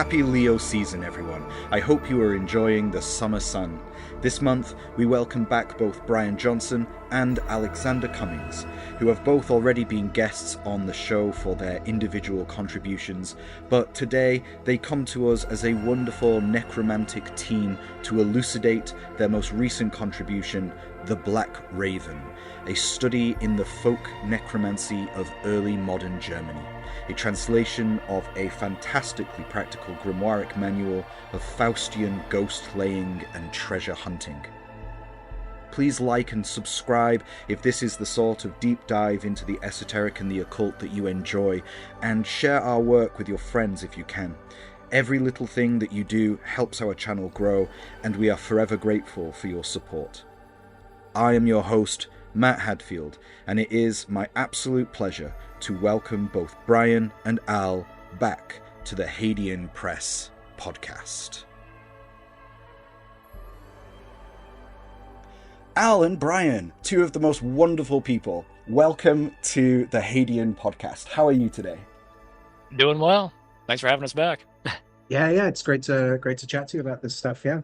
Happy Leo season, everyone. I hope you are enjoying the summer sun. This month, we welcome back both Brian Johnson and Alexander Cummins, who have both already been guests on the show for their individual contributions, but today they come to us as a wonderful necromantic team to elucidate their most recent contribution, The Black Raven, a study in the folk necromancy of early modern Germany, a translation of a fantastically practical grimoiric manual of Faustian ghost-laying and treasure hunting. Please like and subscribe if this is the sort of deep dive into the esoteric and the occult that you enjoy, and share our work with your friends if you can. Every little thing that you do helps our channel grow, and we are forever grateful for your support. I am your host, Matt Hadfield, and it is my absolute pleasure to welcome both Brian and Al back to the Hadean Press podcast. Al and Brian, two of the most wonderful people, welcome to the Hadean podcast. How are you today? Doing well. Thanks for having us back. Yeah, it's great to chat to you about this stuff. Yeah.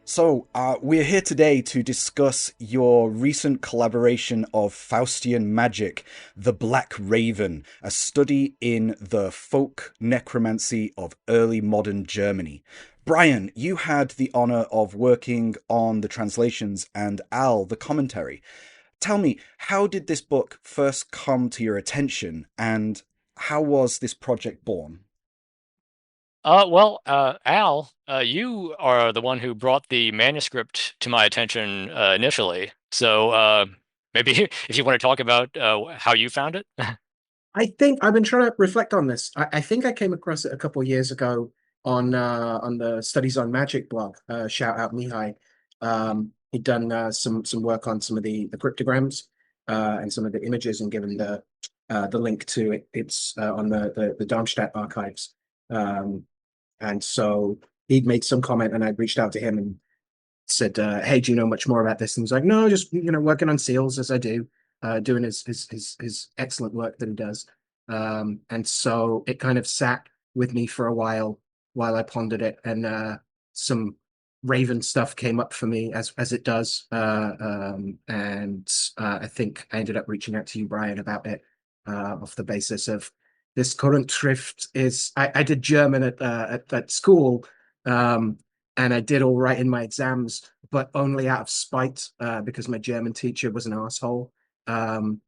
So, we're here today to discuss your recent collaboration of Faustian magic, The Black Raven, a study in the folk necromancy of early modern Germany. Brian, you had the honor of working on the translations, and Al, the commentary. Tell me, how did this book first come to your attention, and how was this project born? Al, you are the one who brought the manuscript to my attention initially. So maybe if you want to talk about how you found it. I think I've been trying to reflect on this. I think I came across it a couple of years ago on the Studies on Magic blog. Shout out Mihai. He'd done some work on some of the cryptograms and some of the images, and given the link to it. It's on the Darmstadt archives. And so he'd made some comment, and I reached out to him and said, "Hey, do you know much more about this?" And he's like, "No, just working on seals as I do, doing his excellent work that he does." And so it kind of sat with me for a while I pondered it, and some Raven stuff came up for me as it does, and I think I ended up reaching out to you, Brian, about it off the basis of this current Schrift is I did German at school, and I did all right in my exams, but only out of spite because my German teacher was an asshole, and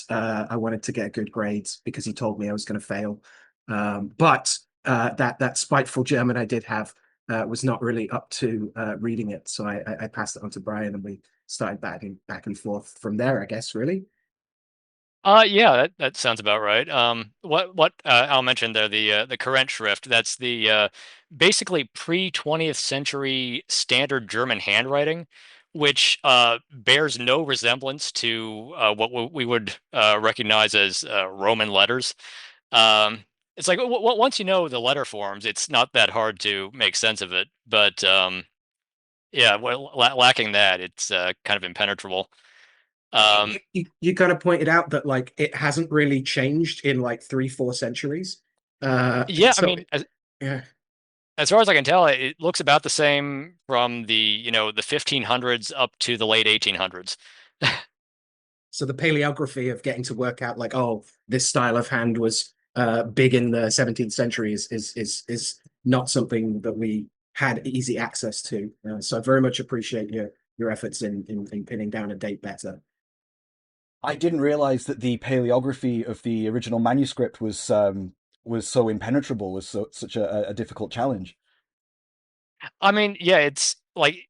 I wanted to get good grades because he told me I was going to fail. But that spiteful German I did have was not really up to reading it, so I passed it on to Brian, and we started back and forth from there, I guess, really. Yeah, that sounds about right. What Al mentioned there, the current Schrift, that's the basically pre-20th century standard German handwriting, which bears no resemblance to what we would recognize as Roman letters. It's like once you know the letter forms, it's not that hard to make sense of it. But yeah, well, lacking that, it's kind of impenetrable. Um, You kind of pointed out that like it hasn't really changed in like 3-4 centuries. yeah, I So mean, yeah. as far as I can tell, it looks about the same from the 1500s up to the late 1800s. So the paleography of getting to work out like, oh, this style of hand was big in the 17th century is not something that we had easy access to. So I very much appreciate your efforts in pinning down a date better. I didn't realize that the paleography of the original manuscript was so impenetrable, was such a difficult challenge. I mean, yeah, it's like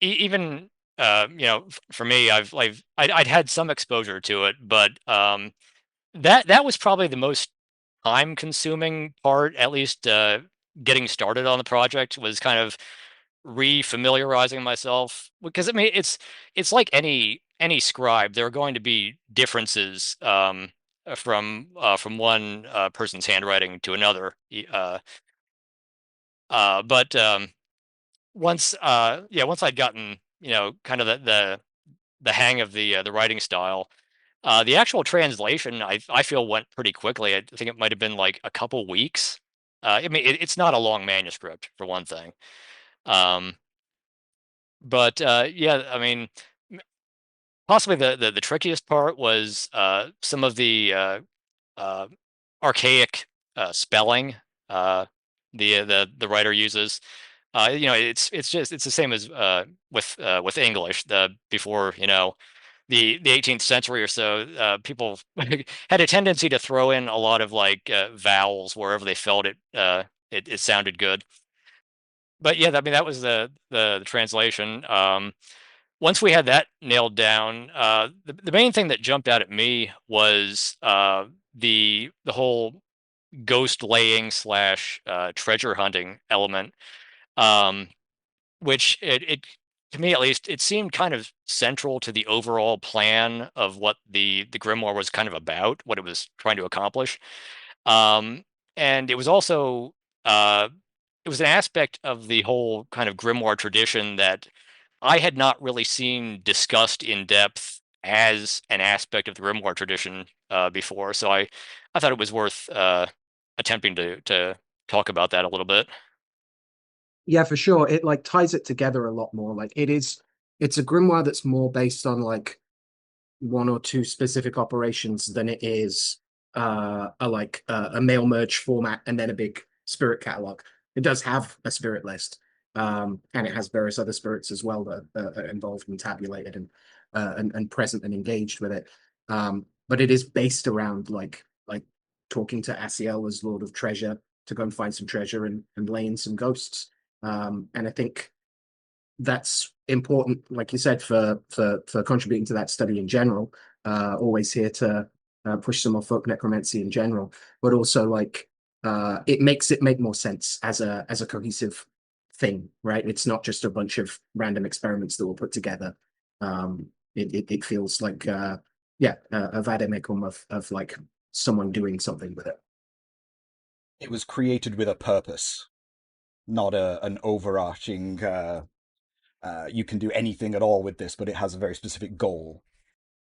even for me, I'd had some exposure to it, but that was probably the most time-consuming part, at least getting started on the project, was kind of re-familiarizing myself, because I mean it's like any scribe. There are going to be differences from one person's handwriting to another. But once I'd gotten kind of the hang of the writing style, the actual translation I feel went pretty quickly. I think it might have been like a couple weeks. I mean, it's not a long manuscript for one thing. Um, but yeah, I mean, possibly the trickiest part was some of the uh, archaic spelling the writer uses. It's the same as with English. Before the 18th century or so, people had a tendency to throw in a lot of like vowels wherever they felt it sounded good. But yeah, I mean that was the translation. Once we had that nailed down, the main thing that jumped out at me was the whole ghost laying slash treasure hunting element, um, which it to me at least it seemed kind of central to the overall plan of what the grimoire was kind of about, what it was trying to accomplish. Um, and it was also uh, it was an aspect of the whole kind of grimoire tradition that I had not really seen discussed in depth as an aspect of the grimoire tradition before. So I thought it was worth attempting to talk about that a little bit. Yeah, for sure. It like ties it together a lot more. Like it's a grimoire that's more based on like one or two specific operations than it is a mail merge format and then a big spirit catalog. It does have a spirit list, and it has various other spirits as well that are involved and tabulated and present and engaged with it. But it is based around like talking to Asiel as Lord of Treasure to go and find some treasure and lay in some ghosts. And I think that's important, like you said, for contributing to that study in general. Always here to push some more folk necromancy in general, but also like it makes it make more sense as a cohesive thing, right? It's not just a bunch of random experiments that were put together. It feels like yeah, a vademecum of like someone doing something with it. It was created with a purpose, not an overarching. You can do anything at all with this, but it has a very specific goal.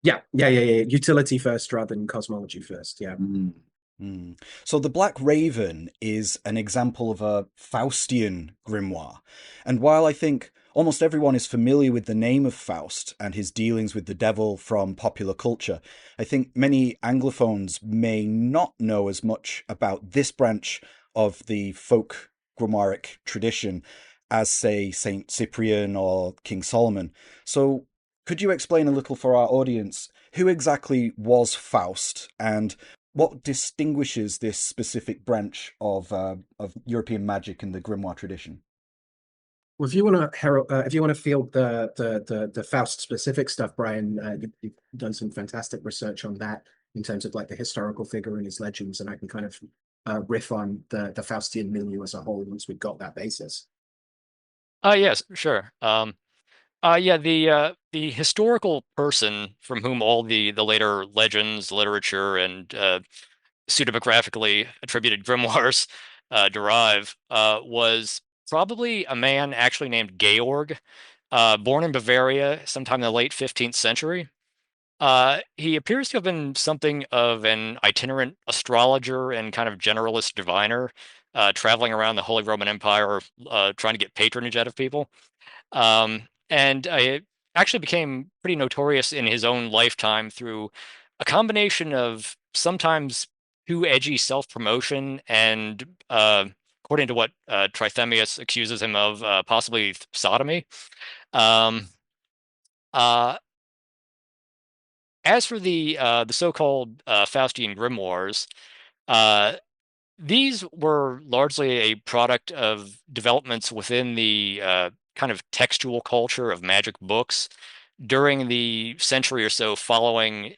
Yeah. Utility first rather than cosmology first. Yeah. Mm. So the Black Raven is an example of a Faustian grimoire. And while I think almost everyone is familiar with the name of Faust and his dealings with the devil from popular culture, I think many Anglophones may not know as much about this branch of the folk grimoiric tradition as, say, Saint Cyprian or King Solomon. So could you explain a little for our audience who exactly was Faust and what distinguishes this specific branch of European magic in the grimoire tradition? Well, if you want to field the Faust specific stuff, Brian, you've done some fantastic research on that in terms of like the historical figure and his legends, and I can kind of riff on the Faustian milieu as a whole once we've got that basis. Yes, sure. Yeah, the historical person from whom all the later legends, literature, and pseudepigraphically attributed grimoires derive was probably a man actually named Georg, born in Bavaria sometime in the late 15th century. He appears to have been something of an itinerant astrologer and kind of generalist diviner, traveling around the Holy Roman Empire, trying to get patronage out of people. And it actually became pretty notorious in his own lifetime through a combination of sometimes too edgy self-promotion and, according to what Trithemius accuses him of, possibly sodomy. Um, uh, as for the so-called Faustian grimoires, uh, these were largely a product of developments within the kind of textual culture of magic books during the century or so following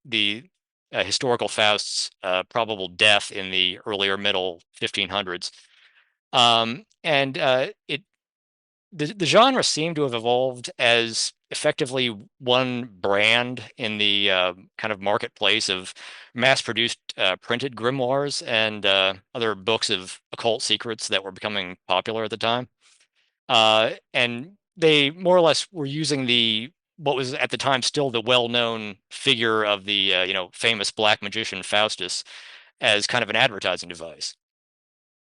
the historical Faust's probable death in the earlier middle 1500s. And it the genre seemed to have evolved as effectively one brand in the kind of marketplace of mass-produced printed grimoires and other books of occult secrets that were becoming popular at the time. And they more or less were using the what was at the time still the well-known figure of the famous black magician Faustus as kind of an advertising device.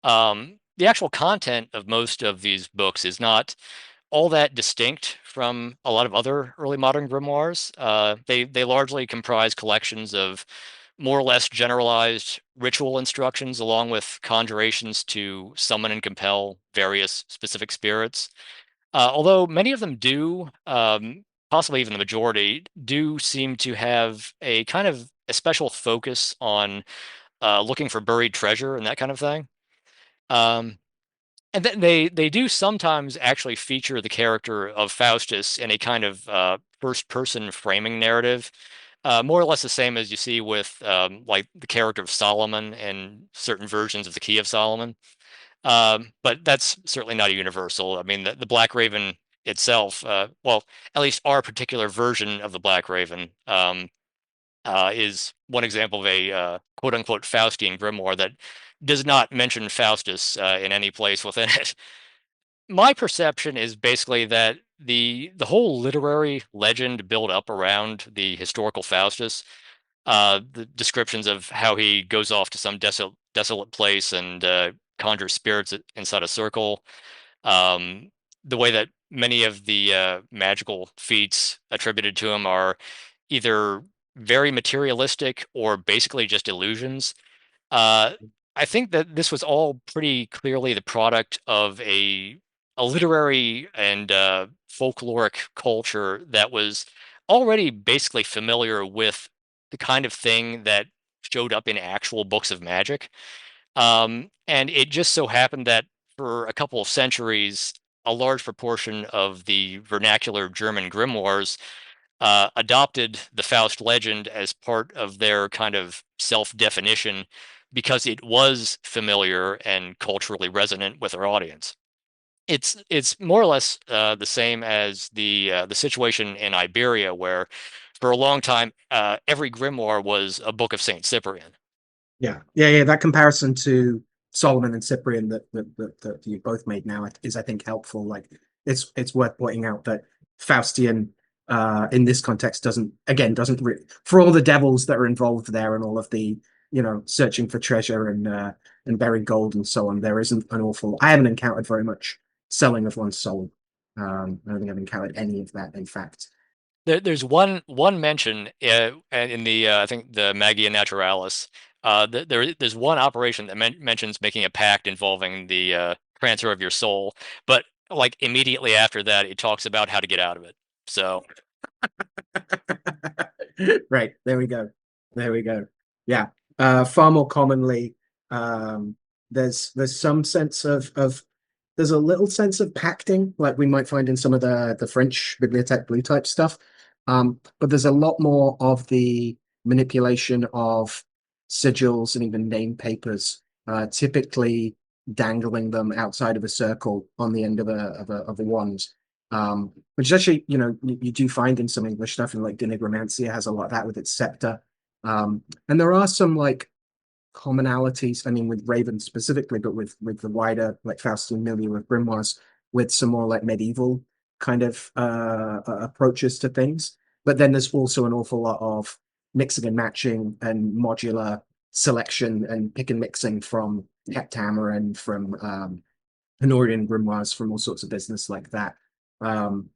The actual content of most of these books is not all that distinct from a lot of other early modern grimoires. They largely comprise collections of more or less generalized ritual instructions, along with conjurations to summon and compel various specific spirits. Although many of them do, possibly even the majority, do seem to have a kind of a special focus on looking for buried treasure and that kind of thing. Um, and then they do sometimes actually feature the character of Faustus in a kind of first person framing narrative, more or less the same as you see with like the character of Solomon in certain versions of the Key of Solomon. But that's certainly not a universal. I mean, the Black Raven itself, well, at least our particular version of the Black Raven, is one example of a quote unquote Faustian grimoire that does not mention Faustus in any place within it. My perception is basically that the whole literary legend built up around the historical Faustus, the descriptions of how he goes off to some desolate place and conjures spirits inside a circle, um, the way that many of the magical feats attributed to him are either very materialistic or basically just illusions. Uh, I think that this was all pretty clearly the product of a literary and folkloric culture that was already basically familiar with the kind of thing that showed up in actual books of magic. And it just so happened that for a couple of centuries, a large proportion of the vernacular German grimoires adopted the Faust legend as part of their kind of self-definition because it was familiar and culturally resonant with their audience. It's more or less the same as the situation in Iberia, where for a long time every grimoire was a book of Saint Cyprian. Yeah. That comparison to Solomon and Cyprian that you both made now is, I think, helpful. Like, it's worth pointing out that Faustian, in this context, doesn't for all the devils that are involved there and all of the searching for treasure and buried gold and so on. There isn't an awful. I haven't encountered very much selling of one's soul. I don't think I've encountered any of that. In fact, There's one mention in the I think the Magia Naturalis. There's one operation that mentions making a pact involving the transfer of your soul, but like immediately after that, it talks about how to get out of it. So right, there we go. There we go. Yeah. Far more commonly, um, there's some sense of there's a little sense of pacting, like we might find in some of the French Bibliothèque Blue type stuff. But there's a lot more of the manipulation of sigils and even name papers, typically dangling them outside of a circle on the end of a wand. Which is actually, you do find in some English stuff, and like Necromancy has a lot of that with its scepter. And there are some like commonalities, I mean, with Raven specifically, but with the wider like Faustian milieu of grimoires, with some more like medieval kind of approaches to things. But then there's also an awful lot of mixing and matching and modular selection and pick and mixing from Heptammer and from Honorian grimoires, from all sorts of business like that. Um,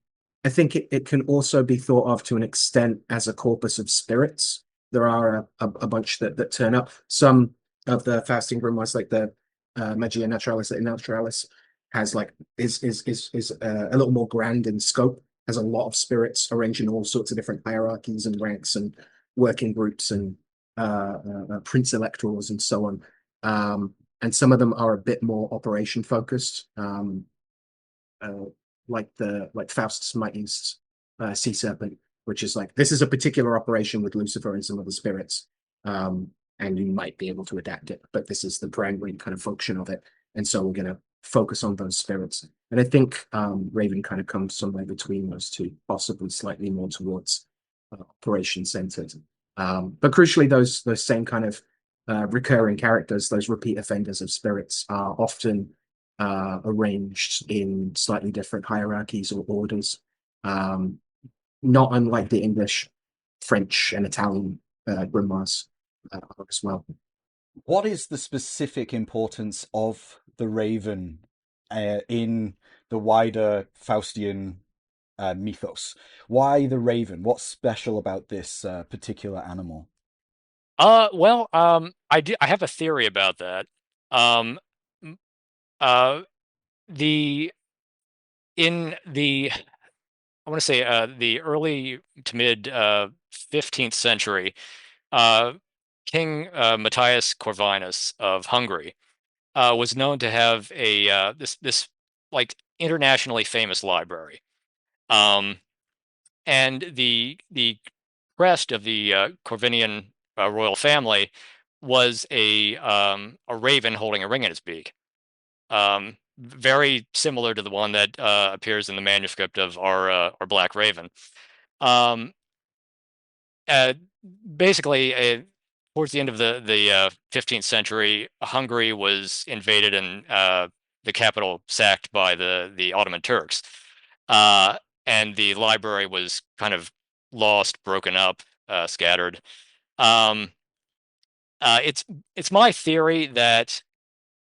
I think it can also be thought of to an extent as a corpus of spirits. There are a bunch that turn up. Some of the Faustian grimoires, like the Magia Naturalis, has like is a little more grand in scope. Has a lot of spirits arranged in all sorts of different hierarchies and ranks and working groups and prince electors and so on. And some of them are a bit more operation focused. Uh, like Faust's Mightiest Sea Serpent, which is like, this is a particular operation with Lucifer and some of the spirits, and you might be able to adapt it, but this is the primary kind of function of it, and so we're going to focus on those spirits. And I think Raven kind of comes somewhere between those two, possibly slightly more towards operation centered. But crucially, those same kind of recurring characters, those repeat offenders of spirits, are often arranged in slightly different hierarchies or orders, um, not unlike the English, French, and Italian grimoires as well. What is the specific importance of the raven in the wider Faustian mythos? Why the raven? What's special about this particular animal? Well, I have a theory about that. Um, m- uh, the in the I want to say the early to mid 15th century, uh, King Matthias Corvinus of Hungary was known to have a this like internationally famous library. Um, and the crest of the Corvinian royal family was a raven holding a ring in its beak, very similar to the one that appears in the manuscript of our Black Raven. Um, uh, Basically, towards the end of the 15th century, Hungary was invaded and the capital sacked by the Ottoman Turks, uh, and the library was kind of lost, broken up, scattered. Um, it's my theory that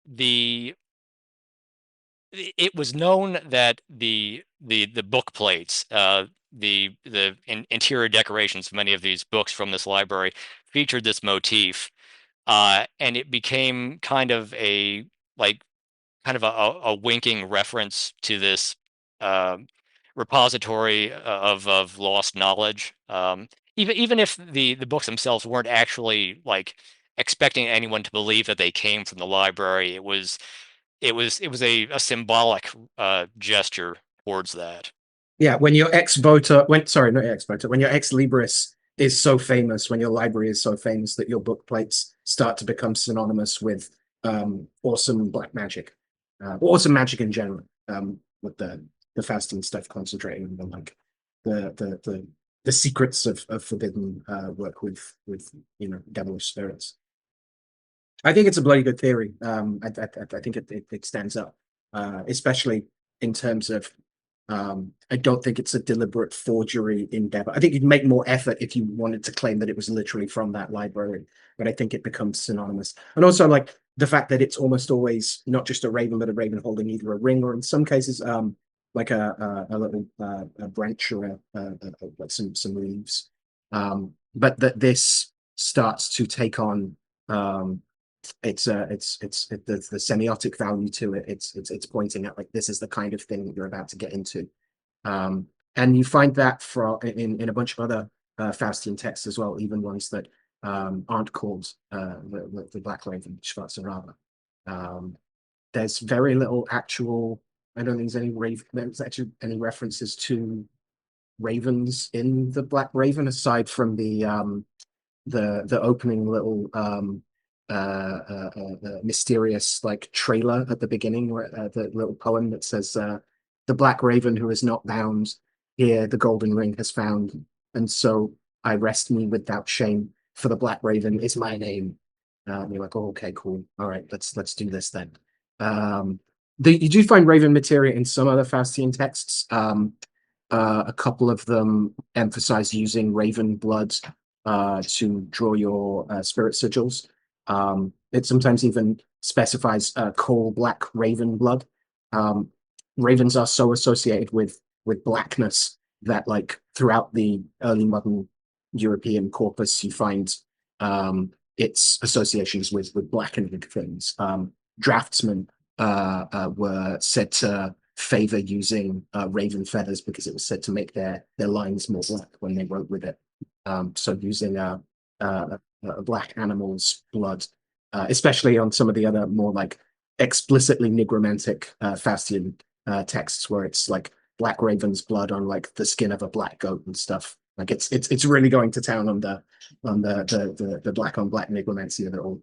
the it was known that the book plates, the interior decorations of many of these books from this library featured this motif, and it became kind of a like kind of a winking reference to this uh, repository of lost knowledge. Even if the books themselves weren't actually like expecting anyone to believe that they came from the library, it was a symbolic gesture towards that. Yeah, when your ex voter when sorry, not ex voter, when your ex libris is so famous, when your library is so famous that your book plates start to become synonymous with awesome black magic, awesome magic in general, with the fasting stuff concentrating on the like the the secrets of forbidden work with devilish spirits. I think it's a bloody good theory. I think it stands up, especially in terms of. I don't think it's a deliberate forgery endeavor. I think you'd make more effort if you wanted to claim that it was literally from that library, but I think it becomes synonymous. And also, like the fact that it's almost always not just a raven, but a raven holding either a ring or in some cases, like a little a branch or like some leaves. But that this starts to take on the semiotic value to it. It's pointing at like this is the kind of thing that you're about to get into, um, and you find that in a bunch of other Faustian texts as well, even ones that aren't called the Black Raven, Schwarzerabe. Um, there's very little actual. I don't think there's actually any references to ravens in the Black Raven aside from the opening little mysterious like trailer at the beginning, where the little poem that says the black raven who is not bound here the golden ring has found, and so I rest me without shame, for the black raven is my name. And you're like, oh, okay, cool, all right, let's do this then. um you do find raven materia in some other Faustian texts. A couple of them emphasize using raven blood to draw your spirit sigils. It sometimes even specifies coal black raven blood. Um, Ravens are so associated with blackness that, like, throughout the early modern European corpus, you find its associations with blackening things. Draftsmen were said to favor using raven feathers because it was said to make their lines more black when they wrote with it. So using a black animal's blood, especially on some of the other more like explicitly necromantic Faustian texts, where it's like black raven's blood on like the skin of a black goat and stuff. Like it's really going to town on the black on black necromancy of it all.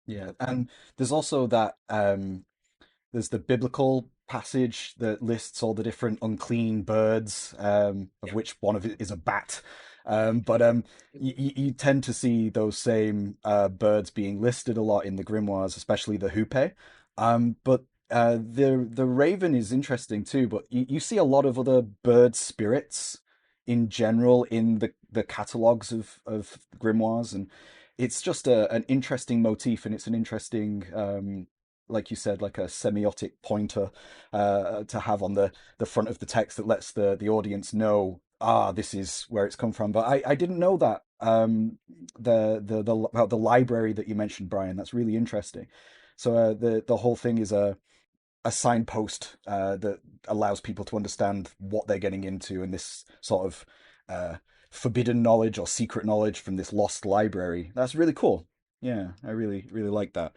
Yeah, and there's also that there's the biblical passage that lists all the different unclean birds, of Yeah. which one of it is a bat. But you tend to see those same birds being listed a lot in the grimoires, especially the hoopoe. But the raven is interesting too. But you see a lot of other bird spirits in general in the catalogs of grimoires, and it's just an interesting motif, and it's an interesting, like you said, like a semiotic pointer to have on the front of the text that lets the audience know, this is where it's come from. But I didn't know that, about the library that you mentioned, Brian. That's really interesting. So the whole thing is a signpost that allows people to understand what they're getting into, and this sort of uh, forbidden knowledge or secret knowledge from this lost library. That's really cool. Yeah, I really, really like that.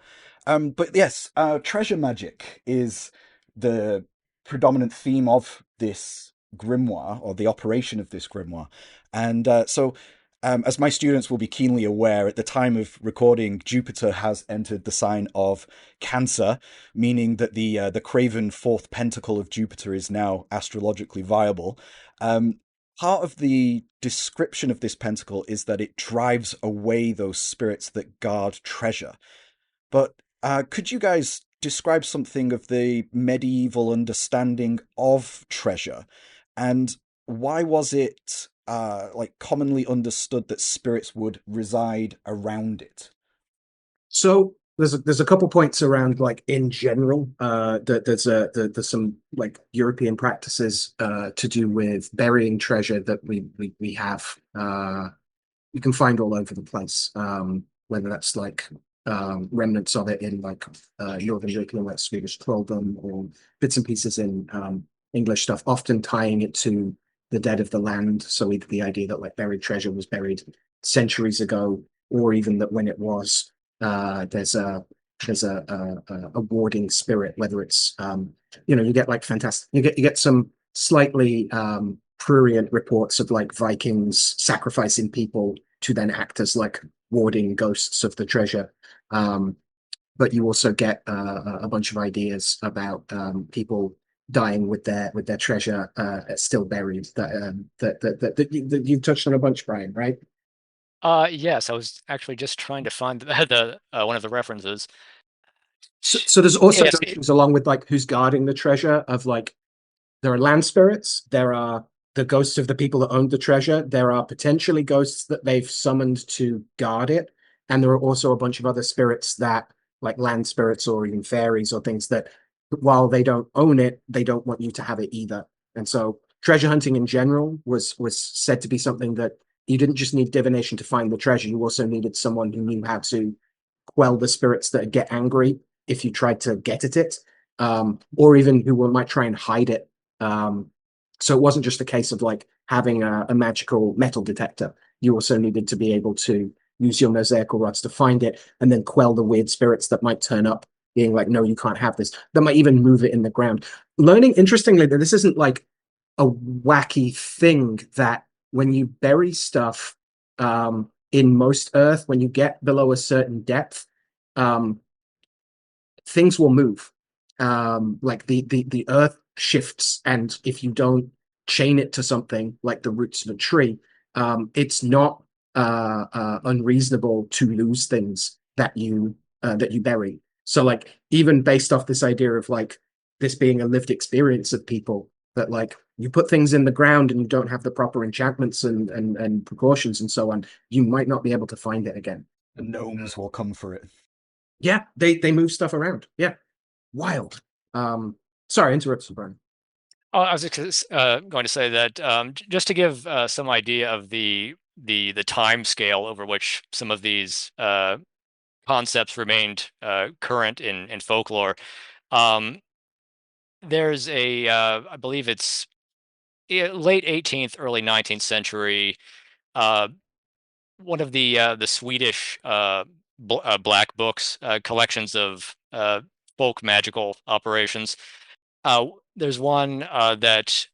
But yes, treasure magic is the predominant theme of this grimoire, or the operation of this grimoire. And as my students will be keenly aware, at the time of recording, Jupiter has entered the sign of Cancer, meaning that the craven fourth pentacle of Jupiter is now astrologically viable. Part of the description of this pentacle is that it drives away those spirits that guard treasure. But could you guys describe something of the medieval understanding of treasure, and why was it like commonly understood that spirits would reside around it? So there's a couple points around like in general. There's some like European practices to do with burying treasure that we have. You can find all over the place. Whether that's like remnants of it in like Northern European, like Swedish trolldom, or bits and pieces in English stuff, often tying it to the dead of the land. So either the idea that like buried treasure was buried centuries ago, or even that when it was, there's a warding spirit. Whether it's you get like fantastic, you get some slightly prurient reports of like Vikings sacrificing people to then act as like warding ghosts of the treasure. But you also get a bunch of ideas about people dying with their treasure still buried. That you've touched on a bunch, Brian, right? Yes, I was actually just trying to find the one of the references. So there's also Yes. notions along with like who's guarding the treasure of like there are land spirits, there are the ghosts of the people that owned the treasure, there are potentially ghosts that they've summoned to guard it, and there are also a bunch of other spirits that, like land spirits or even fairies or things that, while they don't own it, they don't want you to have it either. And so treasure hunting in general was said to be something that you didn't just need divination to find the treasure, you also needed someone who knew how to quell the spirits that get angry if you tried to get at it, or even who might try and hide it. So it wasn't just a case of like having a magical metal detector. You also needed to be able to use your mosaical rods to find it and then quell the weird spirits that might turn up, being like, no, you can't have this. That might even move it in the ground. Learning, interestingly, that this isn't like a wacky thing that when you bury stuff in most Earth, when you get below a certain depth, um, things will move. Like the earth shifts, and if you don't chain it to something like the roots of a tree, it's not unreasonable to lose things that you bury. So like even based off this idea of like this being a lived experience of people, that like you put things in the ground and you don't have the proper enchantments and precautions and so on, you might not be able to find it again. The gnomes will come for it. Yeah, they move stuff around. Yeah, wild. Sorry, I interrupted, Brian. Oh, I was going to say that just to give some idea of the time scale over which some of these concepts remained current in folklore. Um, there's I believe it's late 18th, early 19th century. Uh, One of the Swedish black books, collections of folk magical operations. There's one that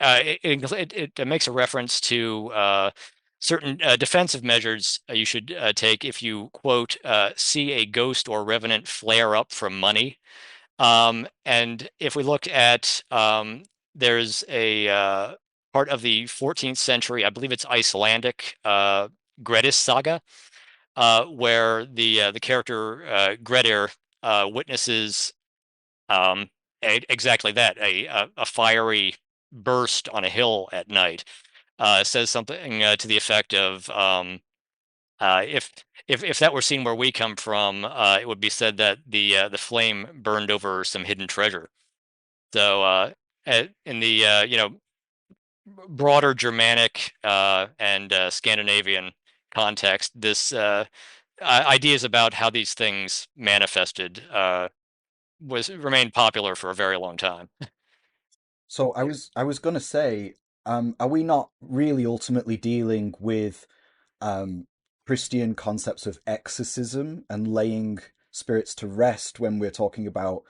it makes a reference to certain defensive measures you should take if you, quote, see a ghost or revenant flare up from money. And if we look at, there's a part of the 14th century, I believe it's Icelandic, Grettis saga, where the character Grettir witnesses um, exactly that, a fiery burst on a hill at night. Says something to the effect of If that were seen where we come from, it would be said that the flame burned over some hidden treasure. So in the broader Germanic and Scandinavian context, this ideas about how these things manifested was remained popular for a very long time. So I was gonna say, are we not really ultimately dealing with um, Christian concepts of exorcism and laying spirits to rest when we're talking about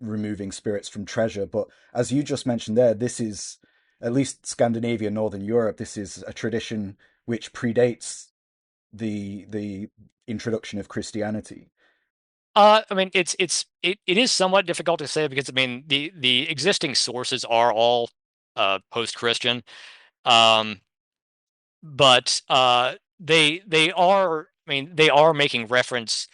removing spirits from treasure? But as you just mentioned there, this is at least Scandinavia, Northern Europe. This is a tradition which predates the introduction of Christianity. I mean, it is somewhat difficult to say because I mean the existing sources are all post-Christian, um, but they are. I mean, they are making reference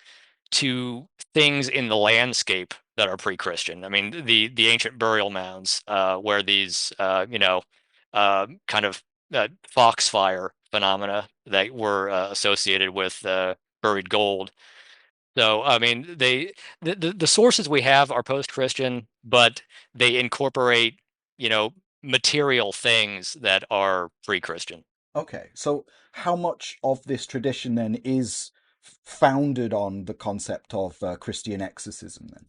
to things in the landscape that are pre-Christian. I mean, the ancient burial mounds where these kind of foxfire phenomena that were associated with buried gold. So, I mean, the sources we have are post-Christian, but they incorporate, you know, material things that are pre-Christian. Okay, so how much of this tradition then is founded on the concept of Christian exorcism then?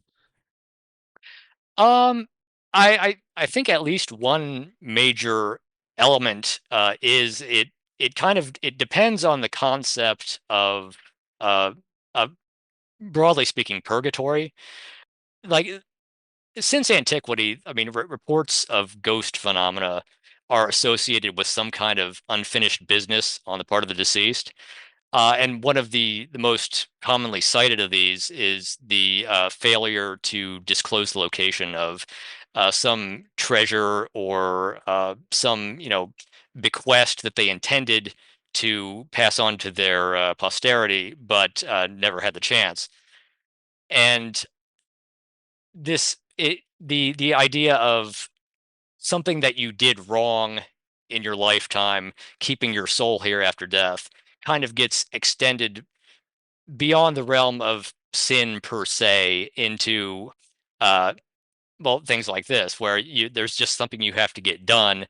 Um, I think at least one major element is it kind of it depends on the concept uh, of broadly speaking purgatory. Like since antiquity, I mean, reports of ghost phenomena are associated with some kind of unfinished business on the part of the deceased. And one of the most commonly cited of these is the failure to disclose the location of some treasure or some bequest that they intended to pass on to their posterity, but never had the chance. And the idea of something that you did wrong in your lifetime, keeping your soul here after death, kind of gets extended beyond the realm of sin per se into uh things like this where you there's just something you have to get done,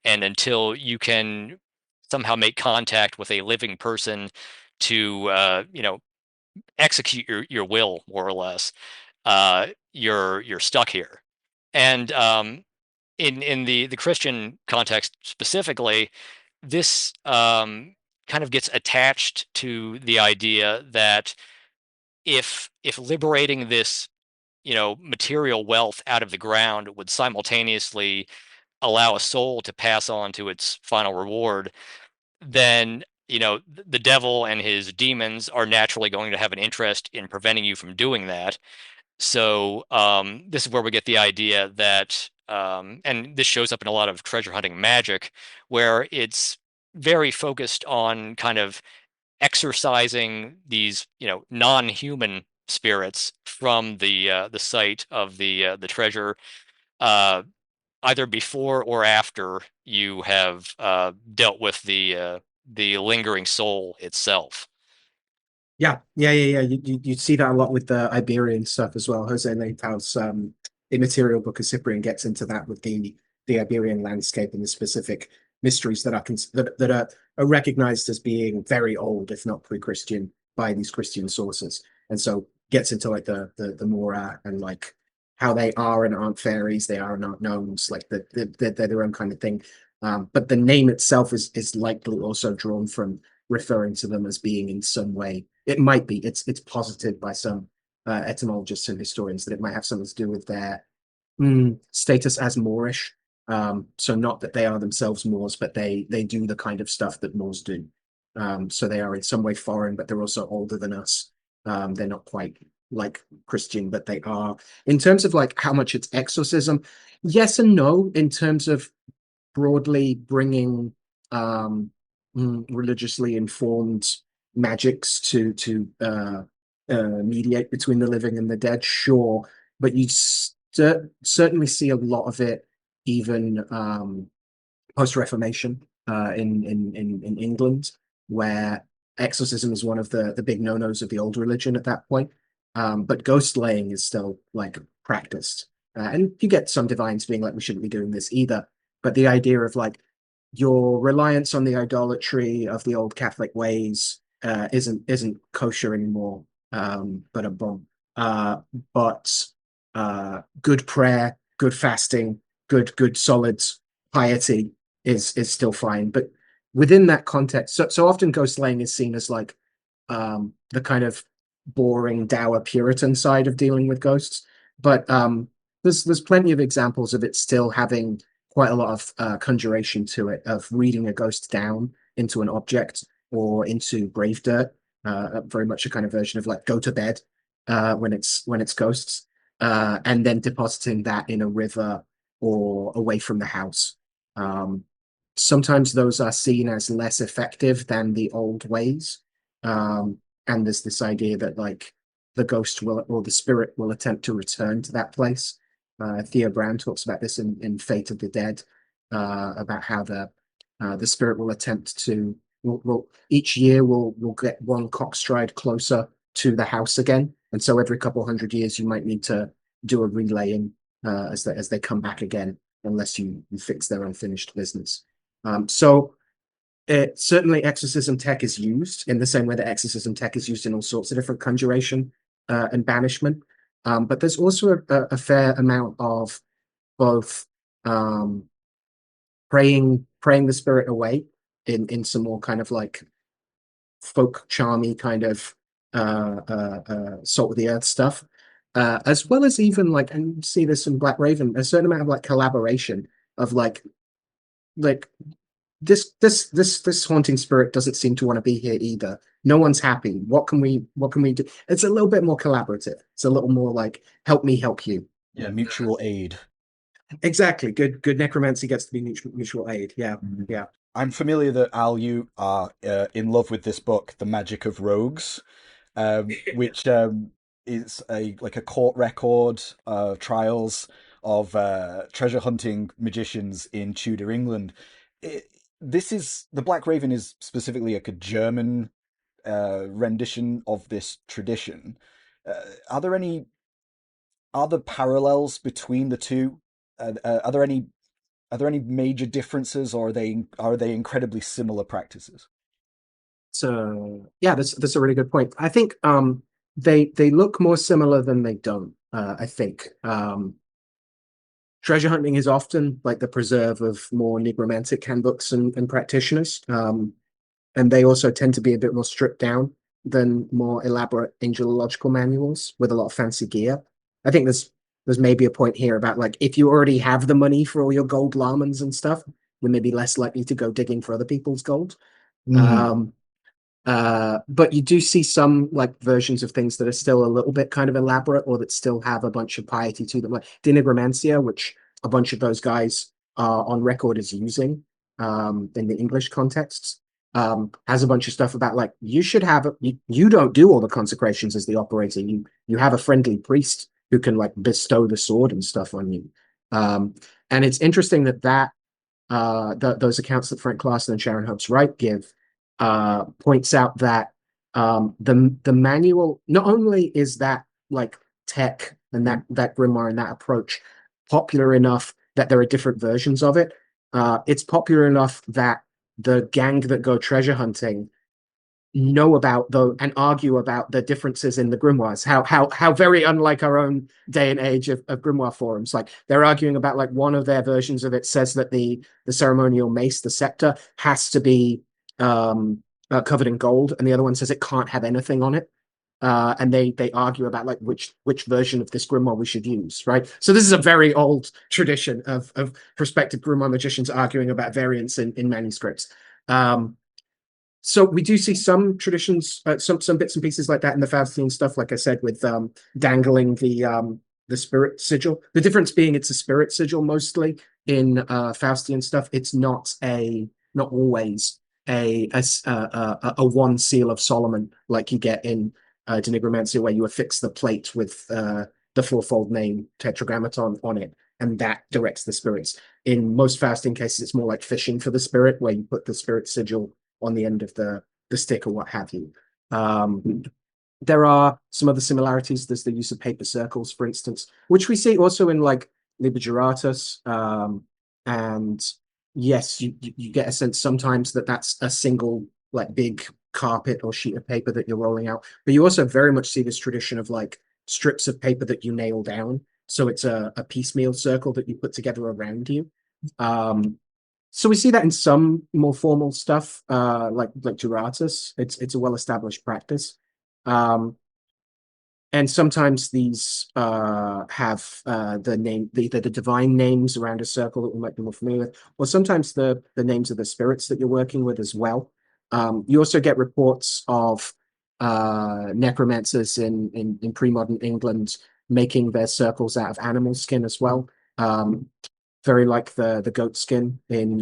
and until you can somehow make contact with a living person to execute your will more or less, you're stuck here. And in the Christian context specifically, this kind of gets attached to the idea that if liberating this material wealth out of the ground would simultaneously allow a soul to pass on to its final reward, then the devil and his demons are naturally going to have an interest in preventing you from doing that. So this is where we get the idea that and this shows up in a lot of treasure hunting magic, where it's very focused on kind of exorcising these non-human spirits from the site of the treasure, uh, either before or after you have dealt with the lingering soul itself. Yeah. You see that a lot with the Iberian stuff as well. Jose Leitau's immaterial book of Cyprian gets into that with the Iberian landscape and the specific mysteries that are recognized as being very old, if not pre-Christian, by these Christian sources. And so gets into like the Mora and like how they are and aren't fairies, they are and aren't gnomes, like they're their own kind of thing. But the name itself is likely also drawn from referring to them as being in some way. It might be. It's posited by some etymologists and historians that it might have something to do with their status as Moorish. So not that they are themselves Moors, but they do the kind of stuff that Moors do. So they are in some way foreign, but they're also older than us. They're not quite like Christian, but they are. In terms of like how much it's exorcism, yes and no. In terms of broadly bringing religiously informed magics to mediate between the living and the dead, sure, but you certainly see a lot of it even post Reformation in England, where exorcism is one of the big no-nos of the old religion at that point. But ghost laying is still like practiced. And you get some divines being like, we shouldn't be doing this either. But the idea of like your reliance on the idolatry of the old Catholic ways isn't kosher anymore, but a bomb. But good prayer, good fasting, good solid piety is still fine. But within that context, so often ghost laying is seen as like the kind of boring dour Puritan side of dealing with ghosts. But there's plenty of examples of it still having quite a lot of conjuration to it, of reading a ghost down into an object or into grave dirt. Very much a kind of version of like go to bed when it's ghosts, and then depositing that in a river or away from the house. Sometimes those are seen as less effective than the old ways. And there's this idea that like the ghost will or the spirit will attempt to return to that place. Theo Brown talks about this in Fate of the Dead, about how the spirit will attempt to will each year will get one cockstride closer to the house again, and so every couple hundred years you might need to do a relaying as they come back again, unless you fix their unfinished business. So certainly exorcism tech is used in the same way that exorcism tech is used in all sorts of different conjuration and banishment. But there's also a fair amount of both praying the spirit away in some more kind of like folk charmy kind of salt of the earth stuff, as well as even like, and you see this in Black Raven, a certain amount of like collaboration of like this haunting spirit doesn't seem to want to be here either. No one's happy. What can we do? It's a little bit more collaborative. It's a little more like help me help you. Yeah, mutual aid. Exactly. Good necromancy gets to be mutual aid. Yeah. Yeah. I'm familiar that Al, you are in love with this book, The Magic of Rogues, which is a court record of trials of treasure hunting magicians in Tudor England. The Black Raven is specifically like a German rendition of this tradition. Are there any other parallels between the two? Are there any major differences, or are they incredibly similar practices? So yeah, that's a really good point. I think they look more similar than they don't. I think treasure hunting is often like the preserve of more necromantic handbooks and practitioners. And they also tend to be a bit more stripped down than more elaborate angelological manuals with a lot of fancy gear. I think there's maybe a point here about like if you already have the money for all your gold lamans and stuff, you're maybe less likely to go digging for other people's gold. Um, but you do see some like versions of things that are still a little bit kind of elaborate or that still have a bunch of piety to them, like Necromancia, which a bunch of those guys are on record as using in the English contexts. Has a bunch of stuff about like you should have you don't do all the consecrations as the operator. You have a friendly priest who can like bestow the sword and stuff on you. And it's interesting that those accounts that Frank Clarson and Sharon Hopes Wright give points out that the manual, not only is that like tech and that grimoire and that approach popular enough that there are different versions of it, it's popular enough that the gang that go treasure hunting know about though and argue about the differences in the grimoires, how very unlike our own day and age of grimoire forums. Like they're arguing about like one of their versions of it says that the ceremonial mace, the scepter, has to be covered in gold, and the other one says it can't have anything on it. And they argue about like which version of this grimoire we should use, right? So this is a very old tradition of prospective grimoire magicians arguing about variants in manuscripts. So we do see some traditions, some bits and pieces like that in the Faustian stuff, like I said, with dangling the spirit sigil. The difference being it's a spirit sigil mostly in Faustian stuff. It's not always a one seal of Solomon like you get in De Nigromantia, where you affix the plate with the fourfold name tetragrammaton on it, and that directs the spirits. In most Faustian cases, it's more like fishing for the spirit, where you put the spirit sigil on the end of the the stick or what have you. There are some other similarities. There's the use of paper circles, for instance, which we see also in like Liber Juratus. And yes, you get a sense sometimes that that's a single like big carpet or sheet of paper that you're rolling out. But you also very much see this tradition of like strips of paper that you nail down. So it's a piecemeal circle that you put together around you. So we see that in some more formal stuff, like Juratus. It's a well-established practice. Um, and sometimes these have the name, either the divine names around a circle that we might be more familiar with, or sometimes the names of the spirits that you're working with as well. You also get reports of necromancers in pre-modern England making their circles out of animal skin as well. Very like the goat skin in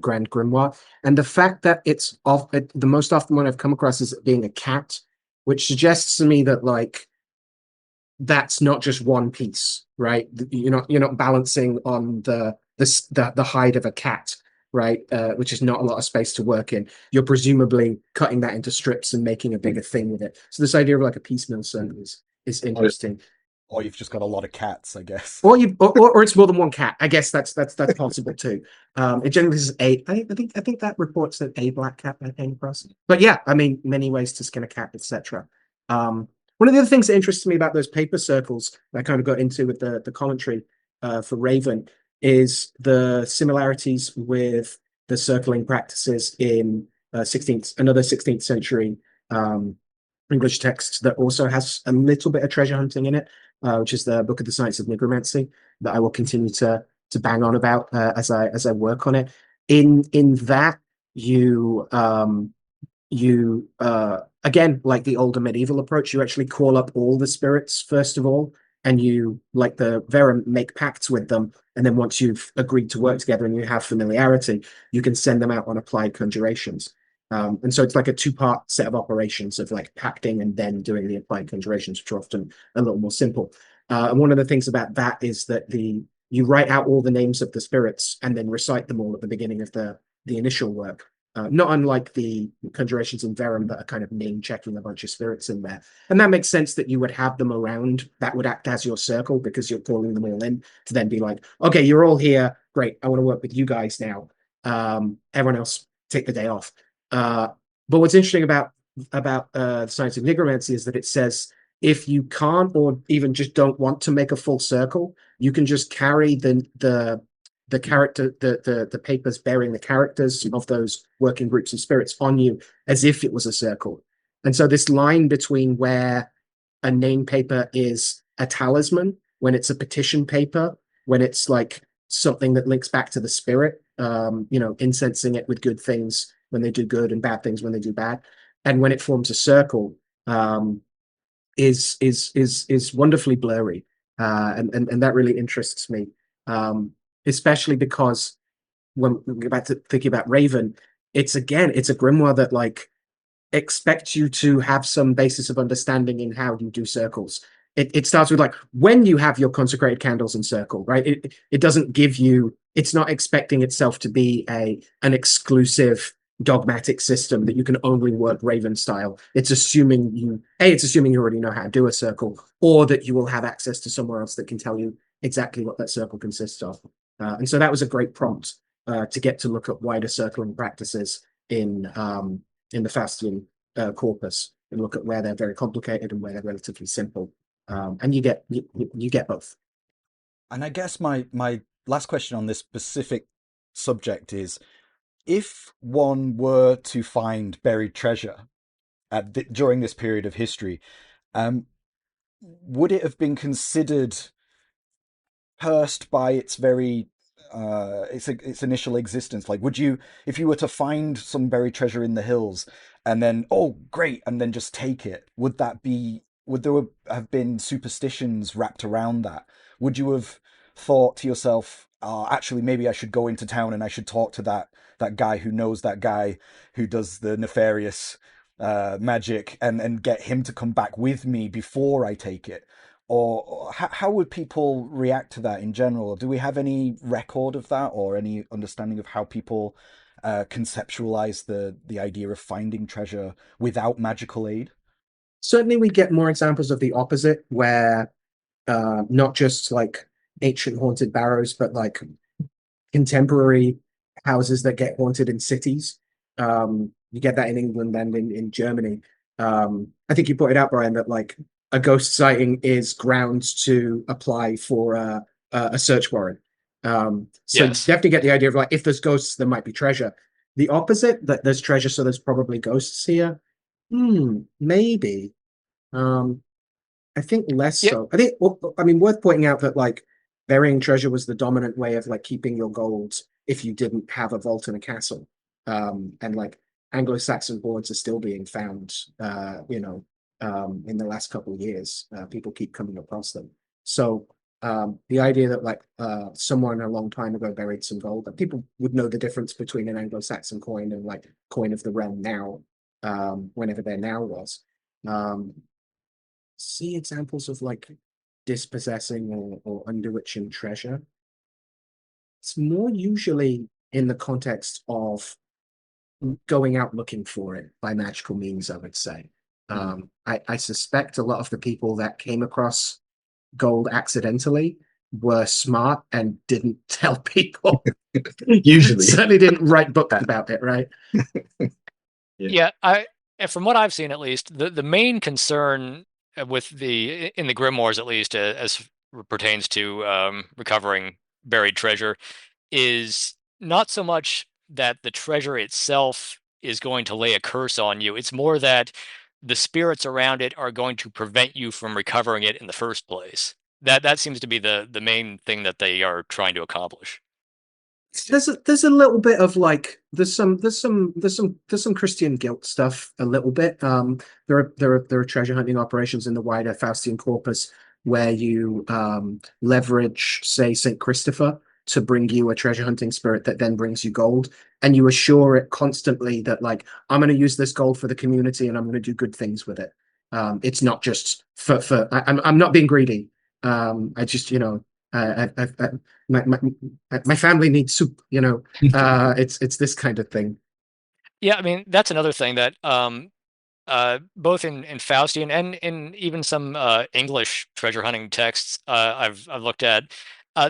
Grand Grimoire. And the fact that the most often one I've come across is it being a cat, which suggests to me that like that's not just one piece, right? You're not balancing on the hide of a cat, right? Which is not a lot of space to work in. You're presumably cutting that into strips and making a bigger thing with it. So this idea of like a piecemeal circle is interesting. Or you've just got a lot of cats, I guess. Or it's more than one cat. I guess that's possible too. It generally is a. I think that reports that a black cat I came across. But yeah, I mean, many ways to skin a cat, etc. One of the other things that interests me about those paper circles that I kind of got into with the commentary for Raven is the similarities with the circling practices in 16th century English text that also has a little bit of treasure hunting in it, which is the Book of the Science of Necromancy that I will continue to bang on about as I work on it. In that you again, like the older medieval approach, you actually call up all the spirits first of all, and you, like the Verum, make pacts with them, and then once you've agreed to work together and you have familiarity, you can send them out on applied conjurations. And so it's like a two-part set of operations of like pacting and then doing the applied conjurations, which are often a little more simple. And one of the things about that is that you write out all the names of the spirits and then recite them all at the beginning of the initial work. Not unlike the conjurations in Verum that are kind of name checking a bunch of spirits in there. And that makes sense that you would have them around. That would act as your circle because you're calling them all in to then be like, okay, you're all here. Great. I want to work with you guys now. Everyone else take the day off. But what's interesting about the science of necromancy is that it says if you can't or even just don't want to make a full circle, you can just carry the character, the papers bearing the characters of those working groups of spirits on you as if it was a circle. And so this line between where a name paper is a talisman, when it's a petition paper, when it's like something that links back to the spirit, incensing it with good things when they do good and bad things when they do bad, and when it forms a circle, is wonderfully blurry, and that really interests me. Especially because when we get back to thinking about Raven, it's a grimoire that like expects you to have some basis of understanding in how you do circles. It starts with like when you have your consecrated candles in circle, right? It doesn't give you. It's not expecting itself to be an exclusive dogmatic system that you can only work Raven style. It's assuming you already know how to do a circle, or that you will have access to somewhere else that can tell you exactly what that circle consists of. And so that was a great prompt to get to look at wider circling practices in the Faustian corpus and look at where they're very complicated and where they're relatively simple. And you get both. And I guess my last question on this specific subject is, if one were to find buried treasure during this period of history, would it have been considered cursed by its very its initial existence? Like, would you, if you were to find some buried treasure in the hills and then, oh great, and then just take it, would there have been superstitions wrapped around that? Would you have thought to yourself, actually maybe I should go into town and I should talk to that guy who knows that guy who does the nefarious magic, and get him to come back with me before I take it? Or how would people react to that in general? Do we have any record of that or any understanding of how people conceptualize the idea of finding treasure without magical aid? Certainly, we get more examples of the opposite, where not just like ancient haunted barrows, but like contemporary houses that get haunted in cities. You get that in England and in Germany. I think you pointed out, Brian, that like a ghost sighting is grounds to apply for a search warrant. So you Yes. definitely get the idea of like if there's ghosts, there might be treasure. The opposite, that there's treasure, so there's probably ghosts here. Maybe. Um, I think less Yeah. so. I think, well, I mean, worth pointing out that like burying treasure was the dominant way of like keeping your gold if you didn't have a vault in a castle. And like Anglo-Saxon hoards are still being found, in the last couple of years. People keep coming across them. So the idea that like someone a long time ago buried some gold, that people would know the difference between an Anglo-Saxon coin and like coin of the realm now, whenever their now was. Um, See examples of like dispossessing or underwitching treasure. It's more usually in the context of going out looking for it by magical means, I would say. I suspect a lot of the people that came across gold accidentally were smart and didn't tell people. Usually. Certainly didn't write books about it, right? Yeah, and from what I've seen at least, the main concern with in the grimoires at least as pertains to recovering buried treasure is not so much that the treasure itself is going to lay a curse on you. It's more that the spirits around it are going to prevent you from recovering it in the first place. That seems to be the main thing that they are trying to accomplish. There's a little bit of like there's some Christian guilt stuff a little bit. There are treasure hunting operations in the wider Faustian corpus where you leverage, say, Saint Christopher to bring you a treasure hunting spirit that then brings you gold, and you assure it constantly that like I'm going to use this gold for the community and I'm going to do good things with it. It's not just I'm not being greedy. I just I my family needs soup, it's this kind of thing. Yeah, I mean that's another thing that both in Faustian and in even some English treasure hunting texts I've looked at,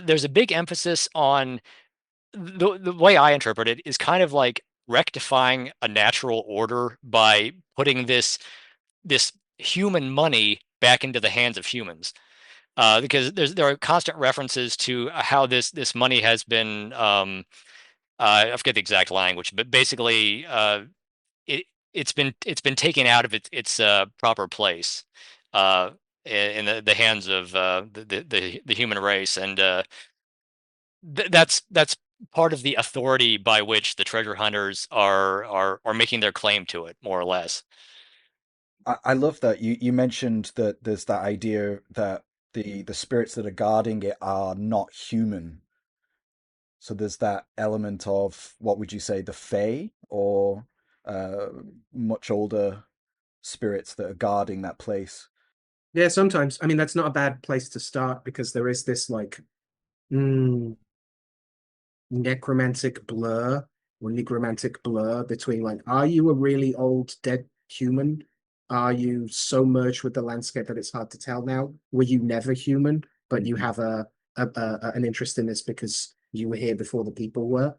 there's a big emphasis on the way I interpret it is kind of like rectifying a natural order by putting this human money back into the hands of humans. Because there are constant references to how this money has been I forget the exact language, but basically it it's been taken out of its proper place uh, in the hands of the human race, and that's part of the authority by which the treasure hunters are making their claim to it, more or less. I love that you mentioned that there's that idea that the spirits that are guarding it are not human. So there's that element of what would you say, the Fae or uh, much older spirits that are guarding that place. Yeah, sometimes. I mean, that's not a bad place to start because there is this like mm, necromantic blur or necromantic blur between like, are you a really old dead human? Are you so merged with the landscape that it's hard to tell now? Were you never human, but you Mhm. have an interest in this because you were here before the people were?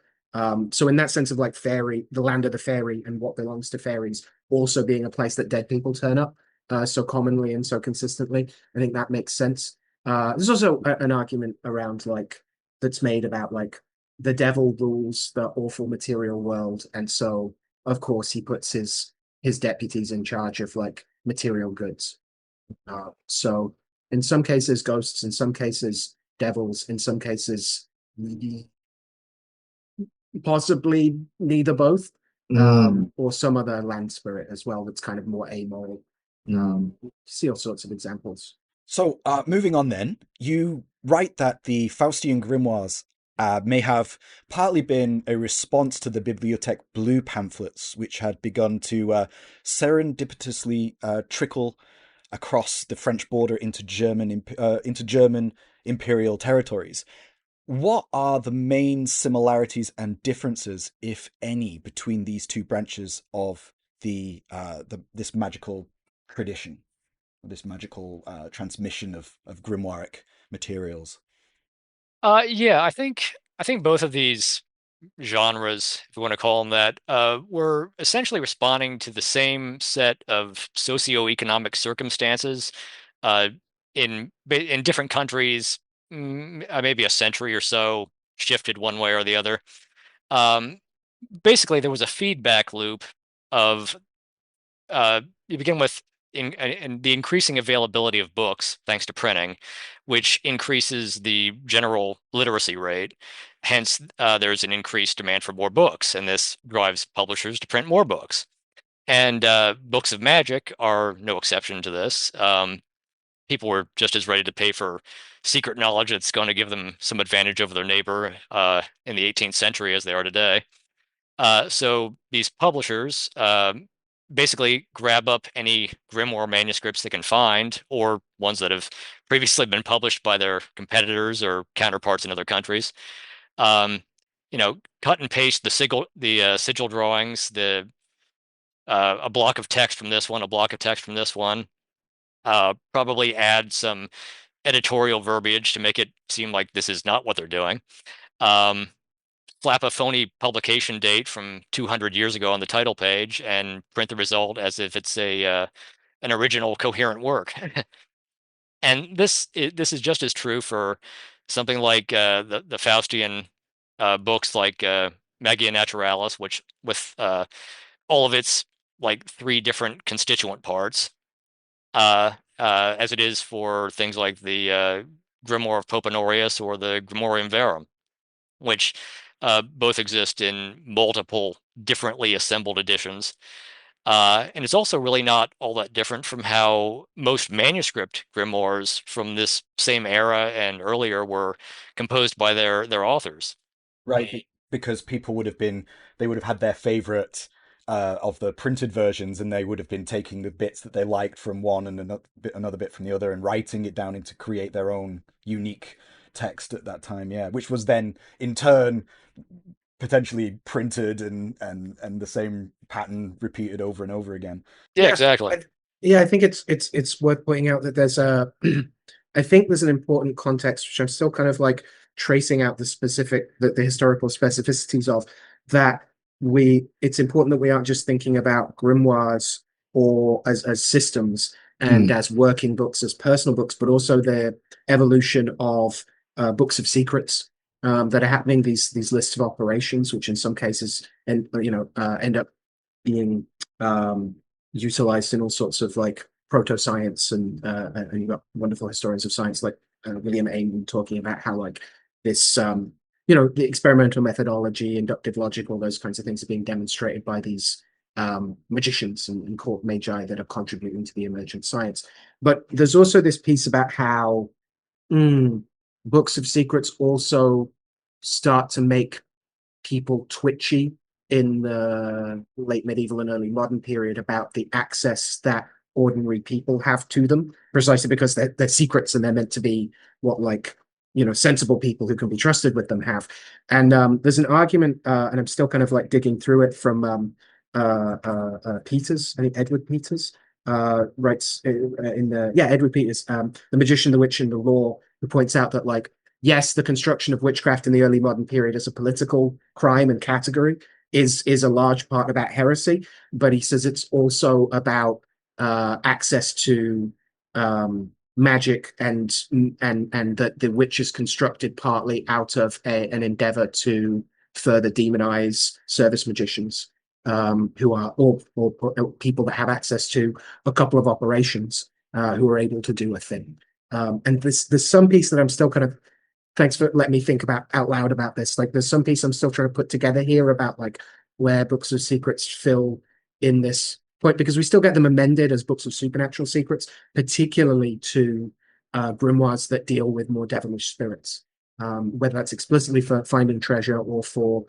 So in that sense of like fairy, the land of the fairy and what belongs to fairies also being a place that dead people turn up so commonly and so consistently, I think that makes sense. There's also an argument around like that's made about like the devil rules the awful material world, and so of course he puts his deputies in charge of like material goods. So in some cases ghosts, in some cases devils, in some cases possibly neither both, Mm, or some other land spirit as well that's kind of more amoral. mm. See all sorts of examples. So, moving on then, you write that the Faustian grimoires may have partly been a response to the Bibliothèque Blue pamphlets, which had begun to serendipitously trickle across the French border into German imperial territories. What are the main similarities and differences, if any, between these two branches of the this magical tradition, this magical transmission of grimoiric materials? Yeah, I think both of these genres, if you want to call them that, were essentially responding to the same set of socioeconomic circumstances uh, in different countries, maybe a century or so, shifted one way or the other. Um, Basically, there was a feedback loop of you begin with and the increasing availability of books thanks to printing, which increases the general literacy rate. Hence, there's an increased demand for more books, and this drives publishers to print more books. And books of magic are no exception to this. People were just as ready to pay for secret knowledge that's going to give them some advantage over their neighbor in the 18th century as they are today. So these publishers basically grab up any grimoire manuscripts they can find, or ones that have previously been published by their competitors or counterparts in other countries. Um, cut and paste the sigil drawings, the a block of text from this one, a block of text from this one. Probably add some editorial verbiage to make it seem like this is not what they're doing. Um, Slap a phony publication date from 200 years ago on the title page and print the result as if it's a an original coherent work. And this is just as true for something like the Faustian books like Magia Naturalis, which with all of its like three different constituent parts, as it is for things like the Grimoire of Pope Honorius or the Grimorium Verum, which both exist in multiple differently assembled editions. And it's also really not all that different from how most manuscript grimoires from this same era and earlier were composed by their authors. Right, because people would have been, they would have had their favorite of the printed versions, and they would have been taking the bits that they liked from one and another bit from the other, and writing it down into create their own unique text at that time. Yeah, which was then in turn potentially printed and the same pattern repeated over and over again. Yeah, Yeah, exactly. yeah, I think it's worth pointing out that there's a I think there's an important context which I'm still kind of like tracing out the historical specificities of that it's important that we aren't just thinking about grimoires or as systems and Mm. as working books as personal books, but also their evolution of books of secrets that are happening, these lists of operations, which in some cases end up being utilized in all sorts of like proto-science and you've got wonderful historians of science like William Amen talking about how like this the experimental methodology, inductive logic, all those kinds of things are being demonstrated by these magicians and court magi that are contributing to the emergent science. But there's also this piece about how books of secrets also start to make people twitchy in the late medieval and early modern period about the access that ordinary people have to them, precisely because they're secrets and they're meant to be what like sensible people who can be trusted with them have. And there's an argument, and I'm still kind of like digging through it from Peters, I think Edward Peters writes in Edward Peters, The Magician, the Witch, and the Law, who points out that like yes, the construction of witchcraft in the early modern period as a political crime and category is a large part about heresy, but he says it's also about access to magic and that the witch is constructed partly out of an endeavor to further demonize service magicians who are or people that have access to a couple of operations who are able to do a thing. And there's some piece that I'm still kind of thanks for letting me think about out loud about this. Like there's some piece I'm still trying to put together here about like where books of secrets fill in this point, because we still get them amended as books of supernatural secrets, particularly to grimoires that deal with more devilish spirits, whether that's explicitly for finding treasure or for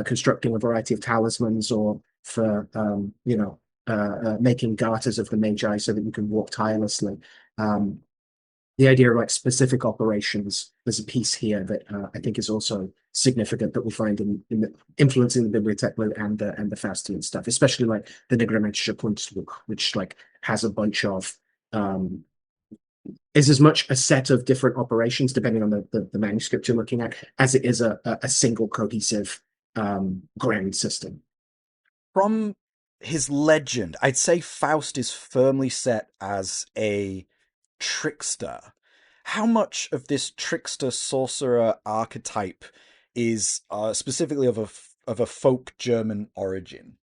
constructing a variety of talismans or for making garters of the magi so that you can walk tirelessly. the idea of like specific operations. There's a piece here that I think is also significant that we find in the, influencing the bibliothèque and the Faustian stuff, especially like the necromantic Kunstbuch, which like has a bunch of um, is as much a set of different operations depending on the manuscript you're looking at as it is a single cohesive grand system. From his legend, I'd say Faust is firmly set as a trickster. How much of this trickster sorcerer archetype is specifically of a folk German origin?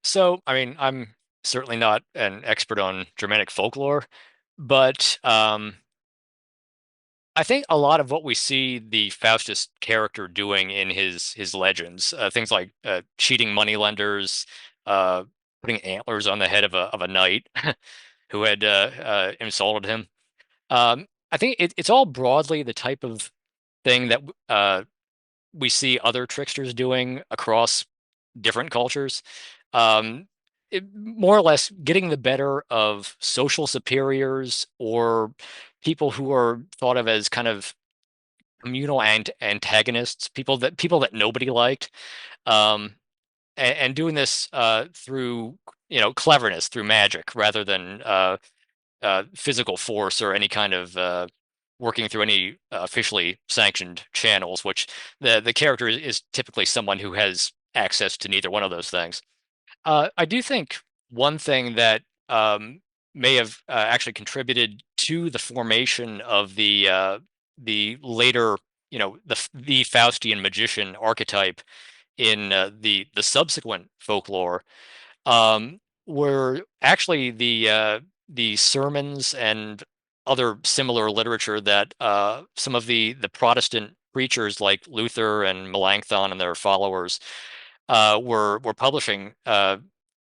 So I mean, I'm certainly not an expert on Germanic folklore, but I think a lot of what we see the Faustus character doing in his legends, things like cheating moneylenders, uh, putting antlers on the head of a knight who had insulted him. I think it's all broadly the type of thing that we see other tricksters doing across different cultures. Um, More or less getting the better of social superiors or people who are thought of as kind of communal antagonists, people that nobody liked, um, and doing this through cleverness, through magic, rather than physical force or any kind of working through any officially sanctioned channels. Which the character is typically someone who has access to neither one of those things. I do think one thing that may have actually contributed to the formation of the later, the Faustian magician archetype in the subsequent folklore, were actually the sermons and other similar literature that some of the Protestant preachers like Luther and Melanchthon and their followers were publishing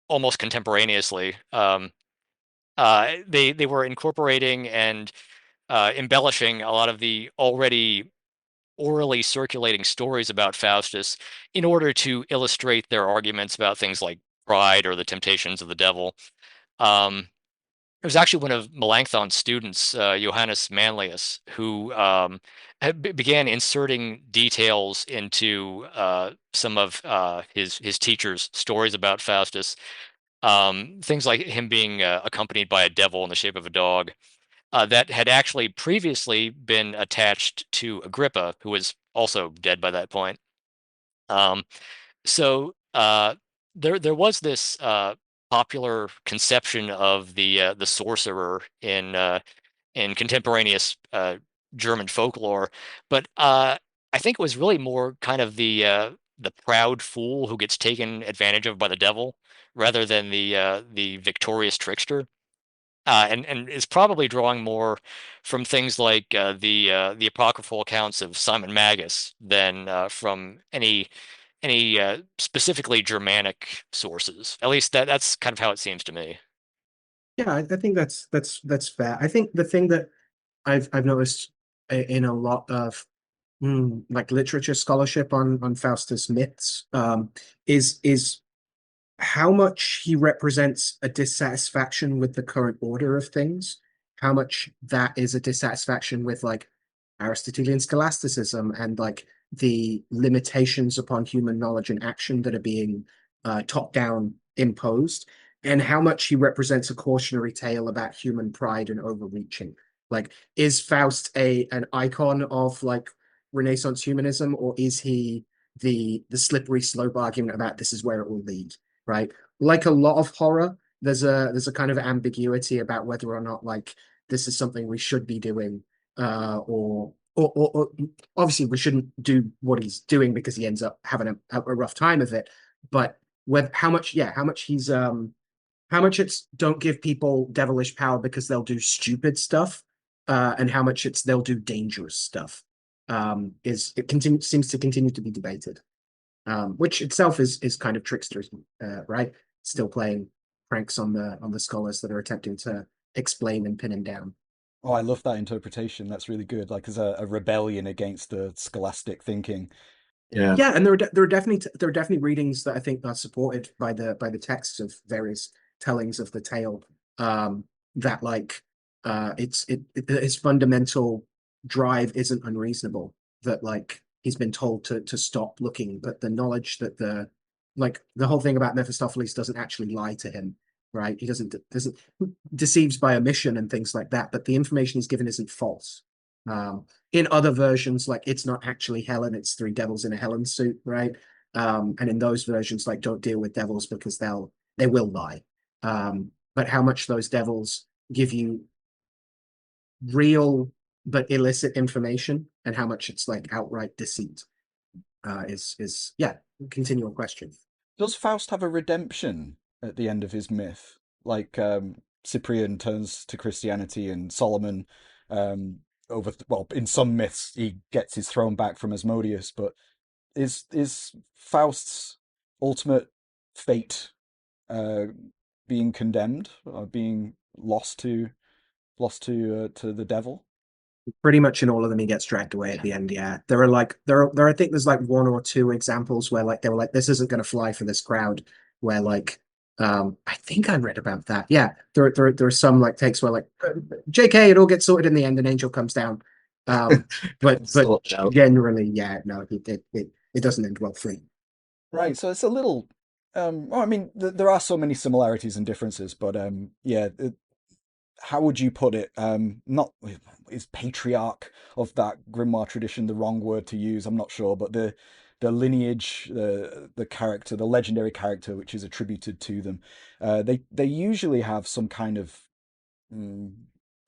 almost contemporaneously. They were incorporating and embellishing a lot of the already orally circulating stories about Faustus in order to illustrate their arguments about things like pride or the temptations of the devil. Um, it was actually one of Melanchthon's students, Johannes Manlius, who began inserting details into some of his teacher's stories about Faustus. Things like him being accompanied by a devil in the shape of a dog, that had actually previously been attached to Agrippa, who was also dead by that point. Um, so there was this popular conception of the sorcerer in contemporaneous German folklore, but I think it was really more kind of the proud fool who gets taken advantage of by the devil, rather than the victorious trickster. And is probably drawing more from things like the apocryphal accounts of Simon Magus than from any specifically Germanic sources. At least that's kind of how it seems to me. Yeah, I think that's fair. I think the thing that I've noticed in a lot of like literature scholarship on Faustus myths is how much he represents a dissatisfaction with the current order of things, how much that is a dissatisfaction with like Aristotelian scholasticism and like the limitations upon human knowledge and action that are being top down imposed, and how much he represents a cautionary tale about human pride and overreaching. Like, is Faust a an icon of like Renaissance humanism, or is he the slippery slope argument about this is where it will lead? Right? Like a lot of horror, there's a kind of ambiguity about whether or not like this is something we should be doing, or obviously we shouldn't do what he's doing because he ends up having a rough time of it. But with how much, yeah, how much it's don't give people devilish power because they'll do stupid stuff, and how much it's they'll do dangerous stuff, is it continue seems to continue to be debated, which itself is kind of tricksters, right? Still playing pranks on the scholars that are attempting to explain and pin him down. Oh, I love that interpretation. That's really good. Like as a rebellion against the scholastic thinking. Yeah. Yeah, and there are definitely readings that I think are supported by the texts of various tellings of the tale. That like his fundamental drive isn't unreasonable. That like he's been told to stop looking, but the knowledge that the whole thing about Mephistopheles doesn't actually lie to him, right? He doesn't deceives by omission and things like that, but the information he's given isn't false. In other versions, like it's not actually Helen, it's three devils in a Helen suit, right? And in those versions, like don't deal with devils because they will lie. But how much those devils give you real but illicit information and how much it's like outright deceit is yeah, continual question. Does Faust have a redemption at the end of his myth? Like Cyprian turns to Christianity and Solomon well, in some myths he gets his throne back from Asmodeus, but is Faust's ultimate fate uh, being condemned or being lost to the devil? Pretty much in all of them he gets dragged away at the end. Yeah, there I think there's like one or two examples where like they were like this isn't going to fly for this crowd, where like I think I read about that. Yeah, there are some like takes where like JK it all gets sorted in the end, an angel comes down. But generally yeah, no, it doesn't end well for him. Right, so it's a little well, I mean there are so many similarities and differences, but yeah, how would you put it? Not is patriarch of that grimoire tradition the wrong word to use? I'm not sure, but the lineage, the character, the legendary character which is attributed to them, they usually have mm,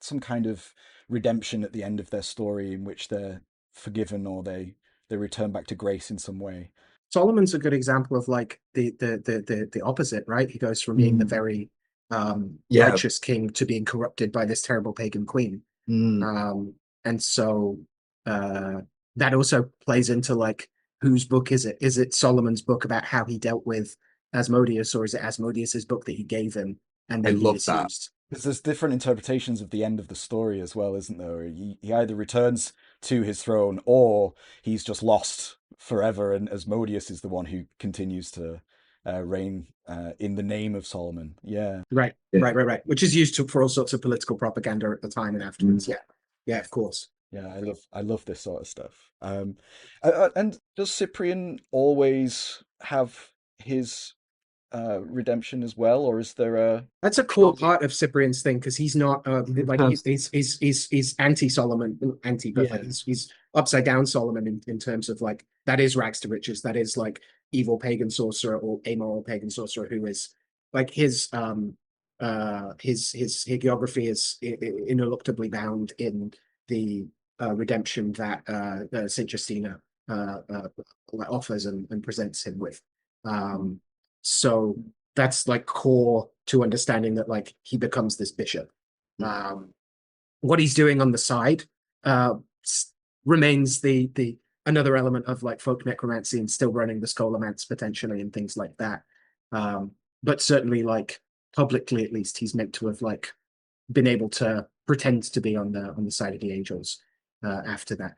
some kind of redemption at the end of their story in which they're forgiven or they return back to grace in some way. Solomon's a good example of like the opposite, right? He goes from being the very Yeah. righteous king to being corrupted by this terrible pagan queen. Mm. And so uh, that also plays into like whose book is it? Is it Solomon's book about how he dealt with Asmodeus, or is it Asmodeus's book that he gave him and I then he love that. misused? Because there's different interpretations of the end of the story as well, isn't there? He either returns to his throne or he's just lost forever, and Asmodeus is the one who continues to reign in the name of Solomon. Yeah. Right, Yeah. right. Which is used for all sorts of political propaganda at the time and afterwards. Yeah, yeah, of course. Yeah, I love this sort of stuff. And does Cyprian always have his redemption as well, or is there a That's a core part of Cyprian's thing because he's not like he's anti Solomon, anti, but like yeah? he's upside down Solomon in terms of like that is rags to riches. That is like evil pagan sorcerer or amoral pagan sorcerer who is like his hagiography is ineluctably bound in the redemption that Saint Justina offers and presents him with. So that's like core to understanding that like he becomes this bishop. What he's doing on the side uh, remains the another element of like folk necromancy and still running the scholomance potentially and things like that. But certainly like publicly at least he's meant to have like been able to pretend to be on the side of the angels after that.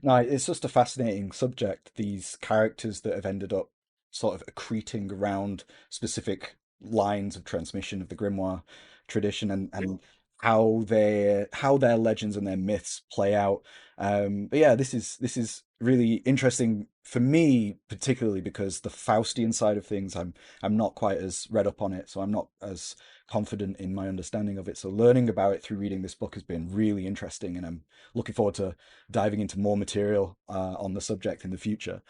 No, it's just a fascinating subject. These characters that have ended up sort of accreting around specific lines of transmission of the grimoire tradition, and how their legends and their myths play out. But yeah, this is really interesting for me, particularly because the Faustian side of things, I'm not quite as read up on it, so I'm not as confident in my understanding of it. So learning about it through reading this book has been really interesting, and I'm looking forward to diving into more material on the subject in the future.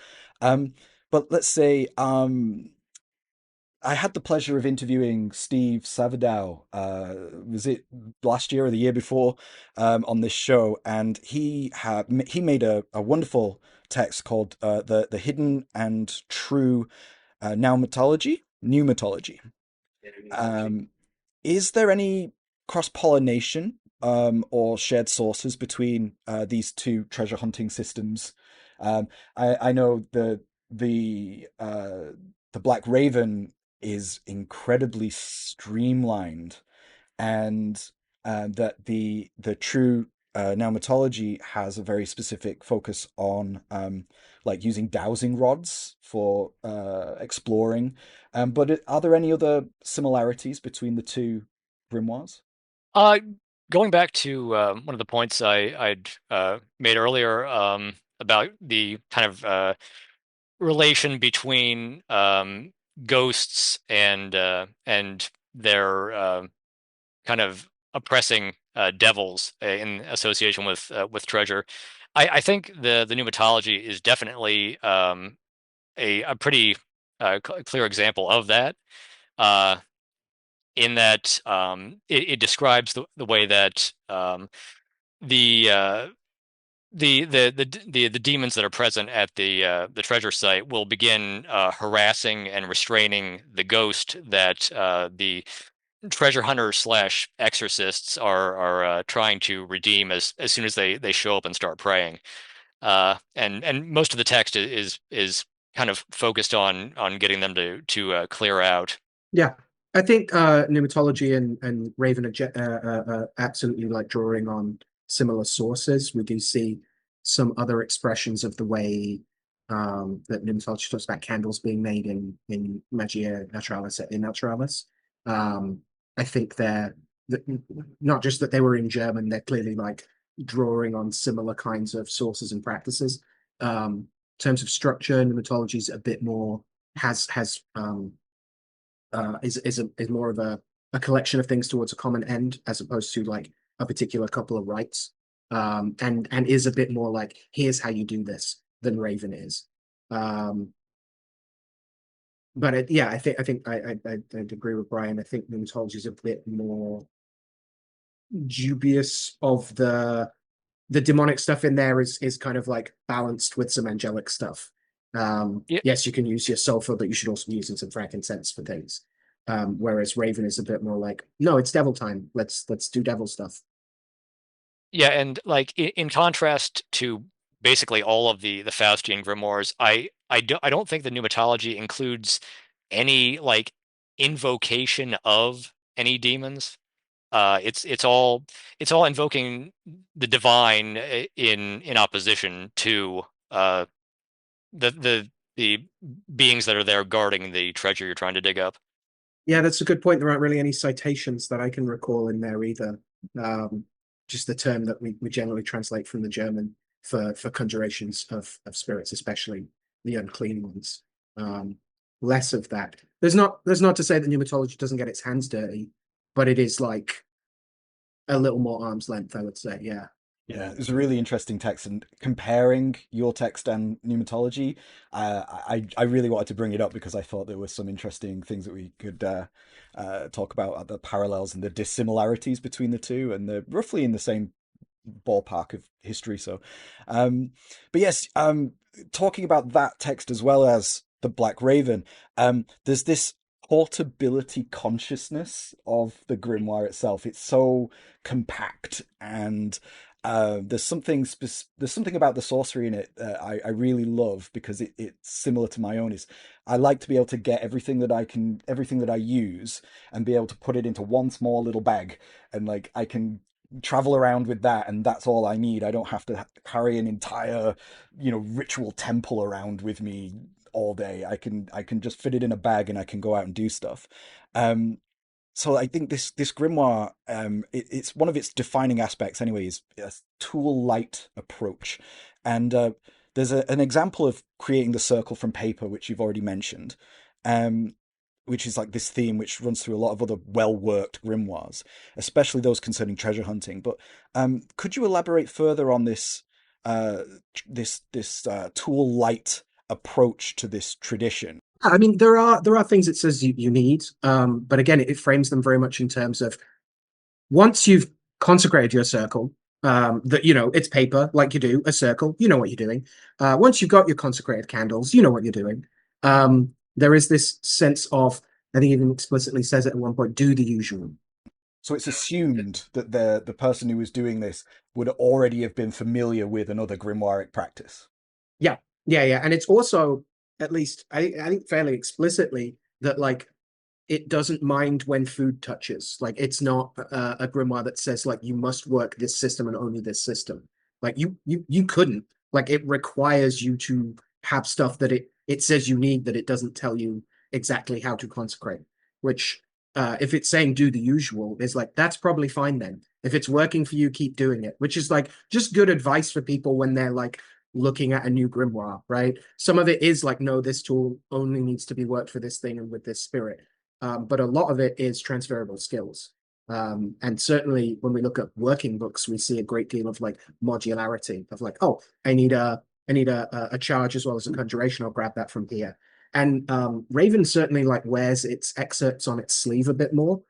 But let's say I had the pleasure of interviewing Steve Savidow. Was it last year or the year before on this show? And he made a wonderful text called the Hidden and True Pneumatology. Um, is there any cross-pollination or shared sources between these two treasure hunting systems? I know the Black Raven is incredibly streamlined, and that the true pneumatology has a very specific focus on like using dowsing rods for exploring. But are there any other similarities between the two grimoires? Uh, going back to one of the points I'd made earlier about the kind of relation between ghosts and their kind of oppressing devils in association with treasure. I think the pneumatology is definitely a pretty clear example of that. Uh, in that it describes the way that the the demons that are present at the treasure site will begin harassing and restraining the ghost that the treasure hunters slash exorcists are trying to redeem as soon as they show up and start praying. And most of the text is kind of focused on getting them to clear out. Yeah, I think pneumatology and Raven are absolutely like drawing on similar sources. We do see some other expressions of the way that pneumatology talks about candles being made in Magia Naturalis et Naturalis. I think not just that they were in German, they're clearly like drawing on similar kinds of sources and practices. In terms of structure, pneumatology is a bit more has is more of a collection of things towards a common end as opposed to like a particular couple of rites, and is a bit more like here's how you do this than Raven is. But yeah, I'd agree with Brian. I think pneumatology is a bit more dubious of the demonic stuff in there is kind of like balanced with some angelic stuff. Yeah, Yes, you can use your sulfur, but you should also be using some frankincense for things. Whereas Raven is a bit more like, no, it's devil time. Let's do devil stuff. yeah, and like in contrast to basically all of the Faustian grimoires, I don't think the pneumatology includes any like invocation of any demons. It's all invoking the divine in opposition to the beings that are there guarding the treasure you're trying to dig up. Yeah, that's a good point. There aren't really any citations that I can recall in there either. Um, just the term that we generally translate from the German for conjurations of spirits, especially the unclean ones. Um, Less of that. There's not to say that pneumatology doesn't get its hands dirty, but it is like a little more arm's length, I would say. Yeah. Yeah, it was a really interesting text, and comparing your text and pneumatology, I really wanted to bring it up because I thought there were some interesting things that we could talk about, the parallels and the dissimilarities between the two, and they're roughly in the same ballpark of history. So, but yes, talking about that text as well as the Black Raven, there's this portability consciousness of the grimoire itself. It's so compact, and there's something about the sorcery in it that I really love because it's similar to my own. Is I like to be able to get everything that I use, and be able to put it into one small little bag, and like I can travel around with that, and that's all I need. I don't have to carry an entire, ritual temple around with me all day. I can just fit it in a bag, and I can go out and do stuff. So I think this grimoire, it's one of its defining aspects anyway, is a tool light approach. And there's an example of creating the circle from paper, which you've already mentioned, um, which is like this theme which runs through a lot of other well-worked grimoires, especially those concerning treasure hunting. But could you elaborate further on uh, this tool light approach to this tradition? I mean, there are things it says you need, but again, it frames them very much in terms of once you've consecrated your circle, that it's paper, like you do a circle, you know what you're doing. Once you've got your consecrated candles, you know what you're doing. There is this sense of, I think, even explicitly says it at one point, do the usual. So it's assumed that the person who was doing this would already have been familiar with another grimoiric practice. Yeah, yeah, and it's also, at least I think fairly explicitly, that like it doesn't mind when food touches. Like it's not a grimoire that says like you must work this system and only this system. Like you couldn't. Like it requires you to have stuff that it says you need, that it doesn't tell you exactly how to consecrate. Which if it's saying do the usual, is like that's probably fine then. If it's working for you, keep doing it, which is like just good advice for people when they're like looking at a new grimoire, right? Some of it is like, no, this tool only needs to be worked for this thing and with this spirit. But a lot of it is transferable skills. And certainly when we look at working books, we see a great deal of like modularity of like, oh, I need a charge as well as a conjuration. I'll grab that from here. And Raven certainly like wears its excerpts on its sleeve a bit more.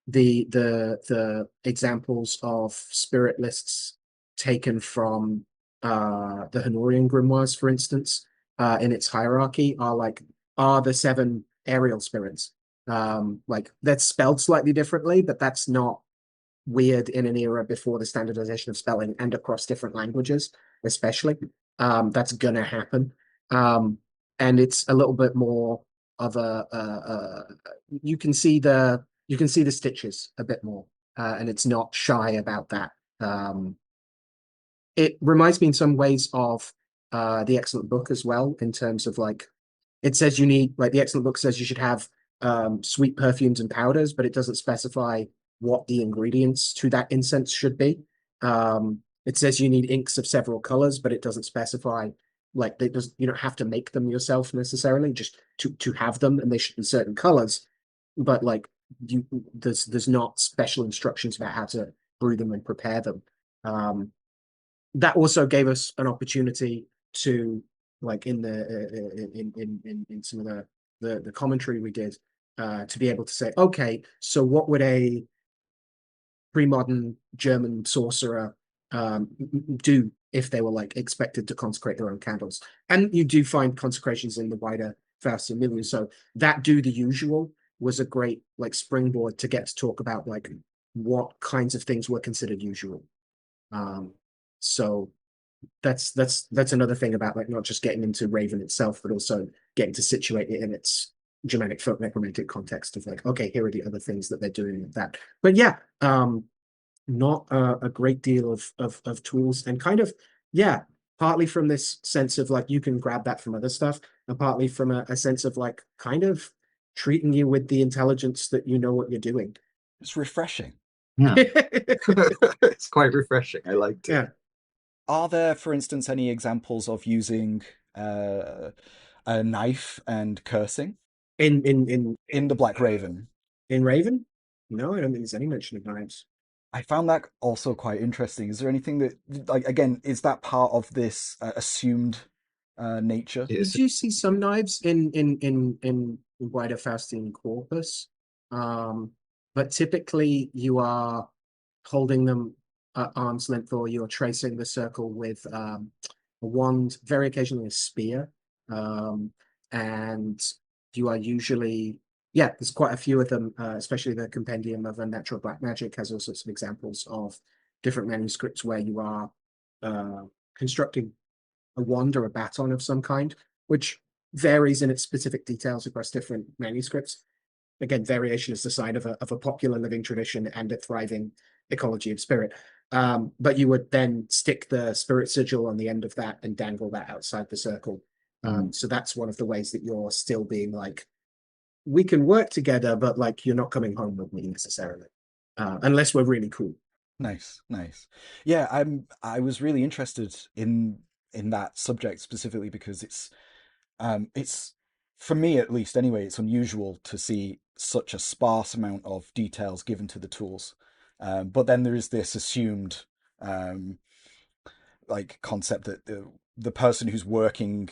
The examples of spirit lists taken from the Honorian grimoires, for instance, in its hierarchy are the 7 aerial spirits. Like that's spelled slightly differently, but that's not weird in an era before the standardization of spelling and across different languages, especially. That's gonna happen. And it's a little bit more of you can see the stitches a bit more, and it's not shy about that. It reminds me in some ways of the Excellent Book as well, in terms of like it says you need, like the Excellent Book says you should have sweet perfumes and powders, but it doesn't specify what the ingredients to that incense should be. It says you need inks of several colors, but it doesn't specify like you don't have to make them yourself necessarily, just to have them, and they should be certain colors. But like there's not special instructions about how to brew them and prepare them. That also gave us an opportunity to, like in some of the commentary we did, to be able to say, okay, so what would a pre-modern German sorcerer do if they were like expected to consecrate their own candles? And you do find consecrations in the wider Faustian milieu. So that do the usual was a great like springboard to get to talk about like what kinds of things were considered usual. So that's another thing about like not just getting into Raven itself, but also getting to situate it in its Germanic folk necromantic context of like, okay, here are the other things that they're doing with that. But yeah, not a great deal of tools, and kind of, yeah, partly from this sense of like you can grab that from other stuff, and partly from a sense of like kind of treating you with the intelligence that you know what you're doing. It's refreshing. Yeah. It's quite refreshing. I liked it. Yeah. Are there, for instance, any examples of using a knife and cursing In the Black Raven? In Raven? No, I don't think there's any mention of knives. I found that also quite interesting. Is there anything that, like, again, is that part of this assumed nature? Did you see some knives in wider Faustian corpus? But typically you are holding them at arm's length, or you're tracing the circle with a wand, very occasionally a spear. And you are usually, yeah, there's quite a few of them, especially the Compendium of Unnatural Black Magic has all sorts of examples of different manuscripts where you are constructing a wand or a baton of some kind, which varies in its specific details across different manuscripts. Again, variation is the sign of a popular living tradition and a thriving ecology of spirit. But you would then stick the spirit sigil on the end of that and dangle that outside the circle. So that's one of the ways that you're still being like, we can work together, but like you're not coming home with me necessarily, unless we're really cool. Nice. Yeah, I was really interested in that subject specifically because it's for me at least anyway, it's unusual to see such a sparse amount of details given to the tools. But then there is this assumed like concept that the person who's working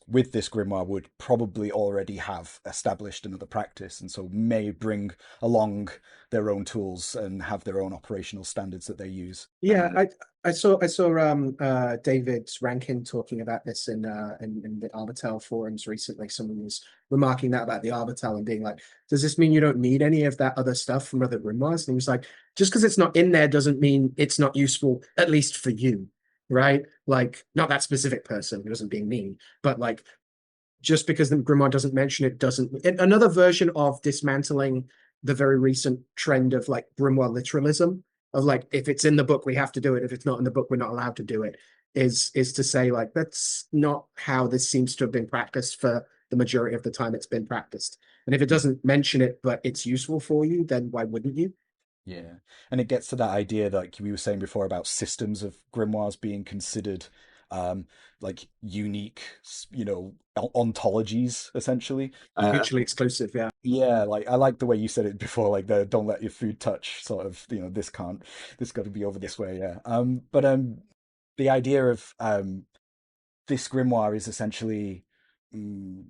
with this grimoire would probably already have established another practice, and so may bring along their own tools and have their own operational standards that they use. Yeah, I saw David Rankin talking about this in the Arbitel forums recently. Someone was remarking that about the Arbitel and being like, does this mean you don't need any of that other stuff from other grimoires? And he was like, just because it's not in there doesn't mean it's not useful, at least for you, right? Like, not that specific person who wasn't being mean, but like, just because the grimoire doesn't mention it doesn't. Another version of dismantling the very recent trend of like grimoire literalism, of like, if it's in the book we have to do it, if it's not in the book we're not allowed to do it, is to say like, that's not how this seems to have been practiced for the majority of the time it's been practiced. And if it doesn't mention it but it's useful for you, then why wouldn't you? Yeah, and it gets to that idea that, like we were saying before, about systems of grimoires being considered um, like unique, ontologies essentially. Mutually exclusive, yeah. Yeah, like I like the way you said it before, like the "don't let your food touch" sort of, this can't, this got to be over this way. Yeah. But the idea of this grimoire is essentially. mm,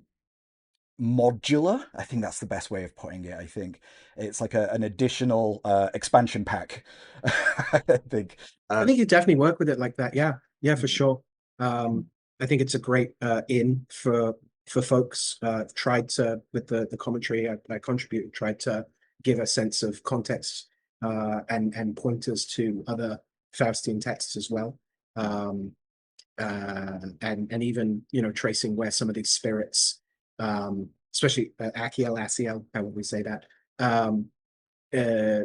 Modular. I think that's the best way of putting it. I think it's like an additional expansion pack. I think. I think you definitely work with it like that. Yeah, yeah, for sure. I think it's a great in for folks. Tried to with the commentary I contributed, tried to give a sense of context and pointers to other Faustian texts as well. Um, and even tracing where some of these spirits, especially Achiel, Asiel, how would we say that?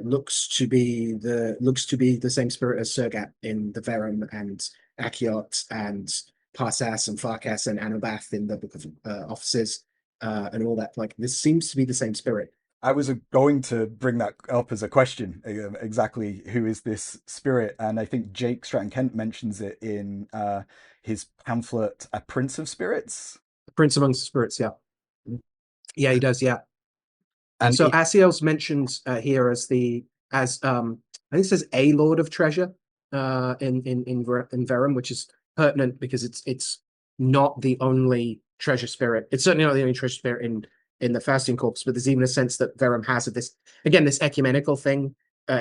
Looks to be the same spirit as Sergat in the Verum, and Achiot and Parsas and Farkas and Anabath in the Book of Offices, and all that. Like, this seems to be the same spirit. I was going to bring that up as a question. Exactly, who is this spirit? And I think Jake Stratton Kent mentions it in his pamphlet, "A Prince of Spirits." Prince amongst the spirits, yeah. Yeah, he does, yeah. And So Asiel's mentioned here as I think it says a Lord of Treasure in Verum, which is pertinent because it's not the only treasure spirit. It's certainly not the only treasure spirit in the Faustian corpus, but there's even a sense that Verum has of this, again, this ecumenical thing.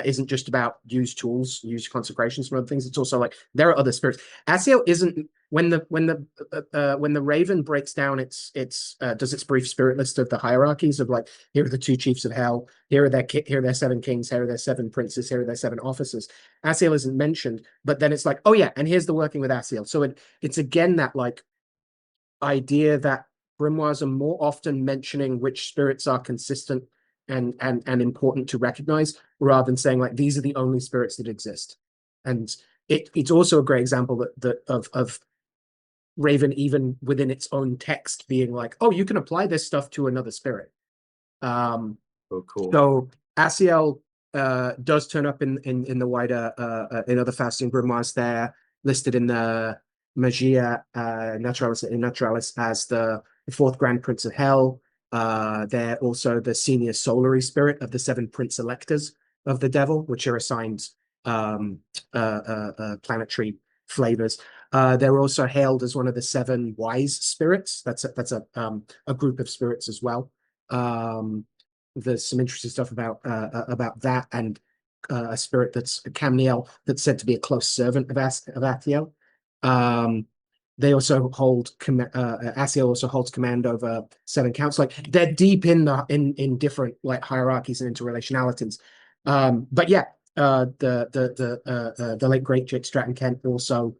Isn't just about use tools, use consecrations from other things. It's also like there are other spirits. Asiel isn't when the Raven breaks down its does its brief spirit list of the hierarchies of, like, here are the two chiefs of hell, here are their seven kings, here are their seven princes, here are their seven officers. Asiel isn't mentioned, but then it's like, oh yeah, and here's the working with Asiel. So it's again that, like, idea that grimoires are more often mentioning which spirits are consistent and important to recognize, rather than saying, like, these are the only spirits that exist. And it's also a great example of Raven, even within its own text, being like, oh, you can apply this stuff to another spirit. oh, cool. So Asiel does turn up in the wider in other Faustian grimoires. There listed in the Magia Naturalis as the fourth Grand Prince of Hell. They're also the senior solary spirit of the seven Prince Electors of the Devil, which are assigned planetary flavors. They're also hailed as one of the seven wise spirits. That's a group of spirits as well. There's some interesting stuff about that, and a spirit that's a Camniel that's said to be a close servant of Athiel. They also hold Asiel also holds command over seven counts. Like, they're deep in different, like, hierarchies and interrelationalities. But yeah, the late great Jake Stratton Kent also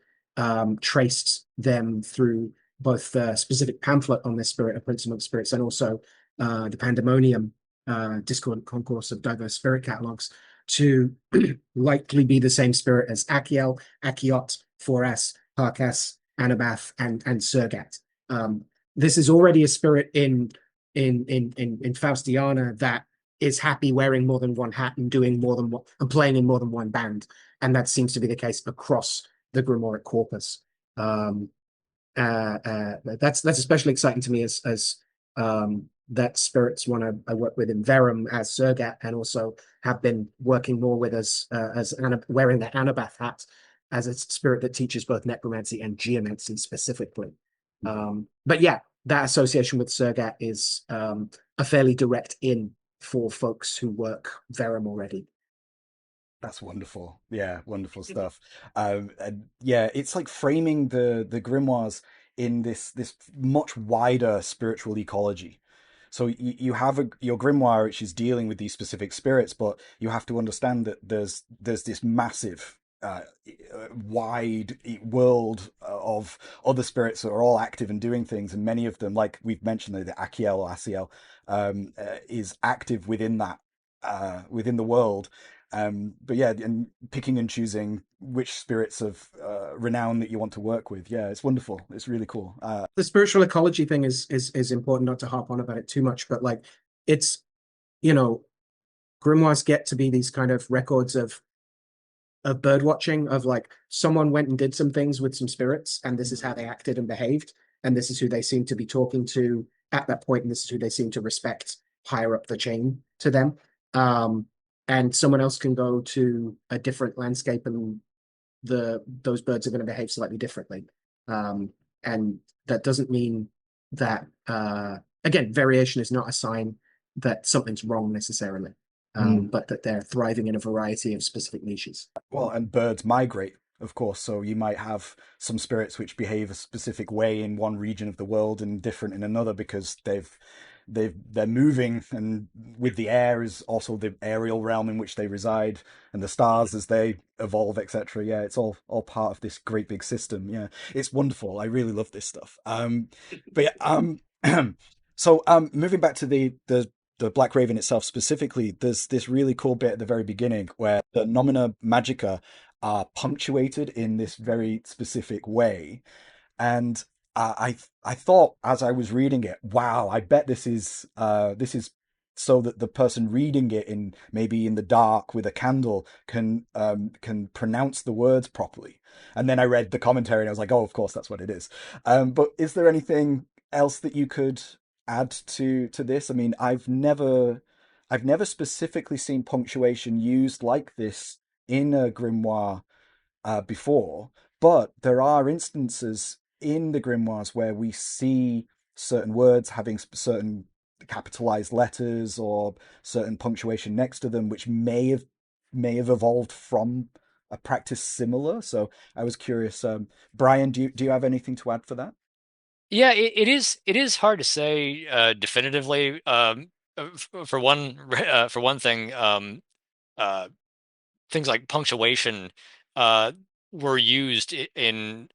traced them through both the specific pamphlet on this spirit, A Prince Amongst Spirits, and also the Pandemonium discordant concourse of diverse spirit catalogs, to likely be the same spirit as Achiel, Achiot, Foras, Parkas, Anabath, and Sergat. This is already a spirit in Faustiana that is happy wearing more than one hat and doing more than one, and playing in more than one band, and that seems to be the case across the grimoiric corpus. That's especially exciting to me as that spirit's one I work with in Verum as Sergat, and also have been working more with as wearing the Anabath hat as a spirit that teaches both necromancy and geomancy specifically. But yeah, that association with Sergat is a fairly direct in for folks who work Verum already. That's wonderful. Yeah, wonderful stuff. And yeah, it's like framing the grimoires in this much wider spiritual ecology. So you have your grimoire which is dealing with these specific spirits, but you have to understand that there's this massive wide world of other spirits that are all active and doing things, and many of them, like we've mentioned, the Achiel or Asiel, is active within that within the world. But yeah, and picking and choosing which spirits of renown that you want to work with. Yeah, it's wonderful. It's really cool. The spiritual ecology thing is important, not to harp on about it too much, but, like, it's, you know, grimoires get to be these kind of records of bird watching, of like someone went and did some things with some spirits, and this is how they acted and behaved, and this is who they seem to be talking to at that point, and this is who they seem to respect higher up the chain to them. And someone else can go to a different landscape, and those birds are going to behave slightly differently. And that doesn't mean that again, variation is not a sign that something's wrong necessarily. But that they're thriving in a variety of specific niches. Well, and birds migrate, of course, so you might have some spirits which behave a specific way in one region of the world and different in another because they're moving, and with the air is also the aerial realm in which they reside, and the stars as they evolve, etc. Yeah, it's all part of this great big system. Yeah, it's wonderful. I really love this stuff. But yeah, so moving back to the Black Raven itself specifically, there's this really cool bit at the very beginning where the nomina magica are punctuated in this very specific way. And I thought as I was reading it, wow, I bet this is so that the person reading it in maybe in the dark with a candle can pronounce the words properly. And then I read the commentary and I was like, oh, of course that's what it is. But is there anything else that you could add to this? I mean, I've never specifically seen punctuation used like this in a grimoire before, but there are instances in the grimoires where we see certain words having certain capitalized letters or certain punctuation next to them, which may have evolved from a practice similar. So I was curious, Brian, do you have anything to add for that? Yeah, it is hard to say definitively. For one thing, uh, things like punctuation uh, were used in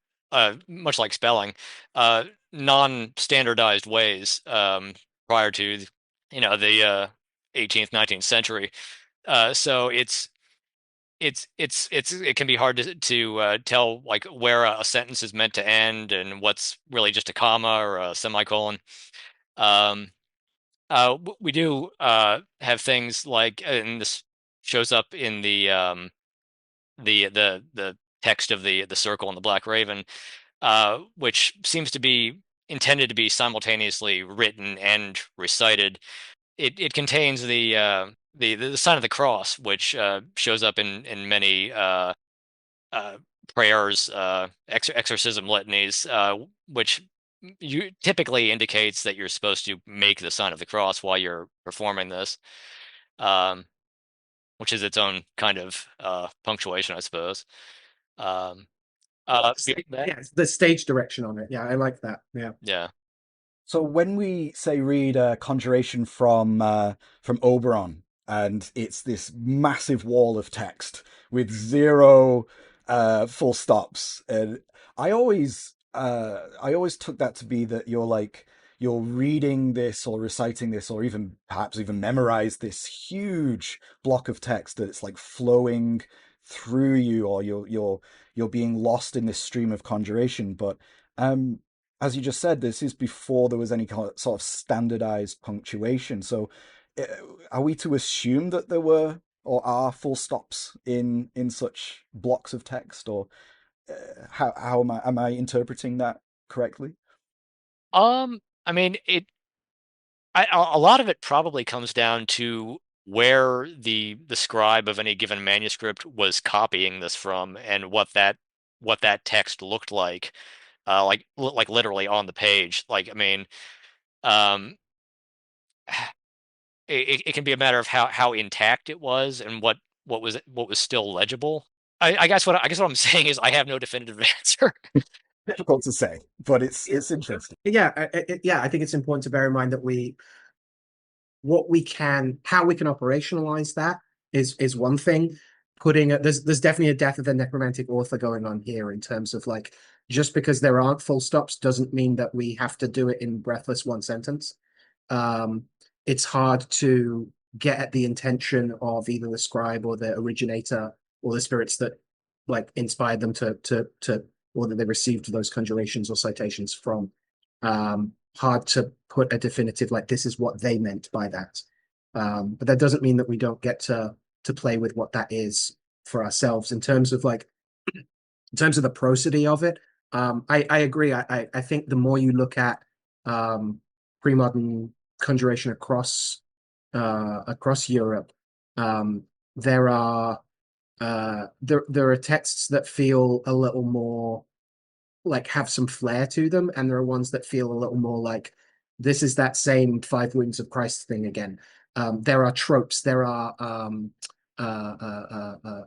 much like spelling, uh, non-standardized ways prior to the 18th, 19th century. So it can be hard to tell like where a sentence is meant to end and what's really just a comma or a semicolon. Um, we do have things like, and this shows up in the text of the circle and the Black Raven, which seems to be intended to be simultaneously written and recited. It contains the sign of the cross, which shows up in many uh, prayers, exorcism litanies, which you typically indicates that you're supposed to make the sign of the cross while you're performing this, um, which is its own kind of punctuation, I suppose. Um, Yeah, it's the stage direction on it. Yeah, I like that. Yeah. yeah. So when we say read Conjuration from Oberon, and it's this massive wall of text with zero full stops, and I always took that to be that you're reading this or reciting this or even perhaps even memorize this huge block of text that it's like flowing through you, or you're being lost in this stream of conjuration. But um as you just said, this is before there was any sort of standardized punctuation. So, uh, are we to assume that there were or are full stops in such blocks of text, or how am I interpreting that correctly? I mean, a lot of it probably comes down to where the scribe of any given manuscript was copying this from and what that text looked like literally on the page. Like, I mean, um, it can be a matter of how intact it was and what was still legible. I guess what I'm saying is I have no definitive answer. Difficult to say, but it's interesting. Yeah, yeah. I think it's important to bear in mind that how we can operationalize that is one thing. There's definitely a death of the necromantic author going on here in terms of like, just because there aren't full stops doesn't mean that we have to do it in breathless one sentence. It's hard to get at the intention of either the scribe or the originator or the spirits that like inspired them to or that they received those conjurations or citations from. Hard to put a definitive like this is what they meant by that. But that doesn't mean that we don't get to play with what that is for ourselves in terms of like in terms of the prosody of it. I agree. I think the more you look at pre-modern conjuration across Europe, there are there are texts that feel a little more like have some flair to them, and there are ones that feel a little more like this is that same Five Wounds of Christ thing again. There are tropes, there are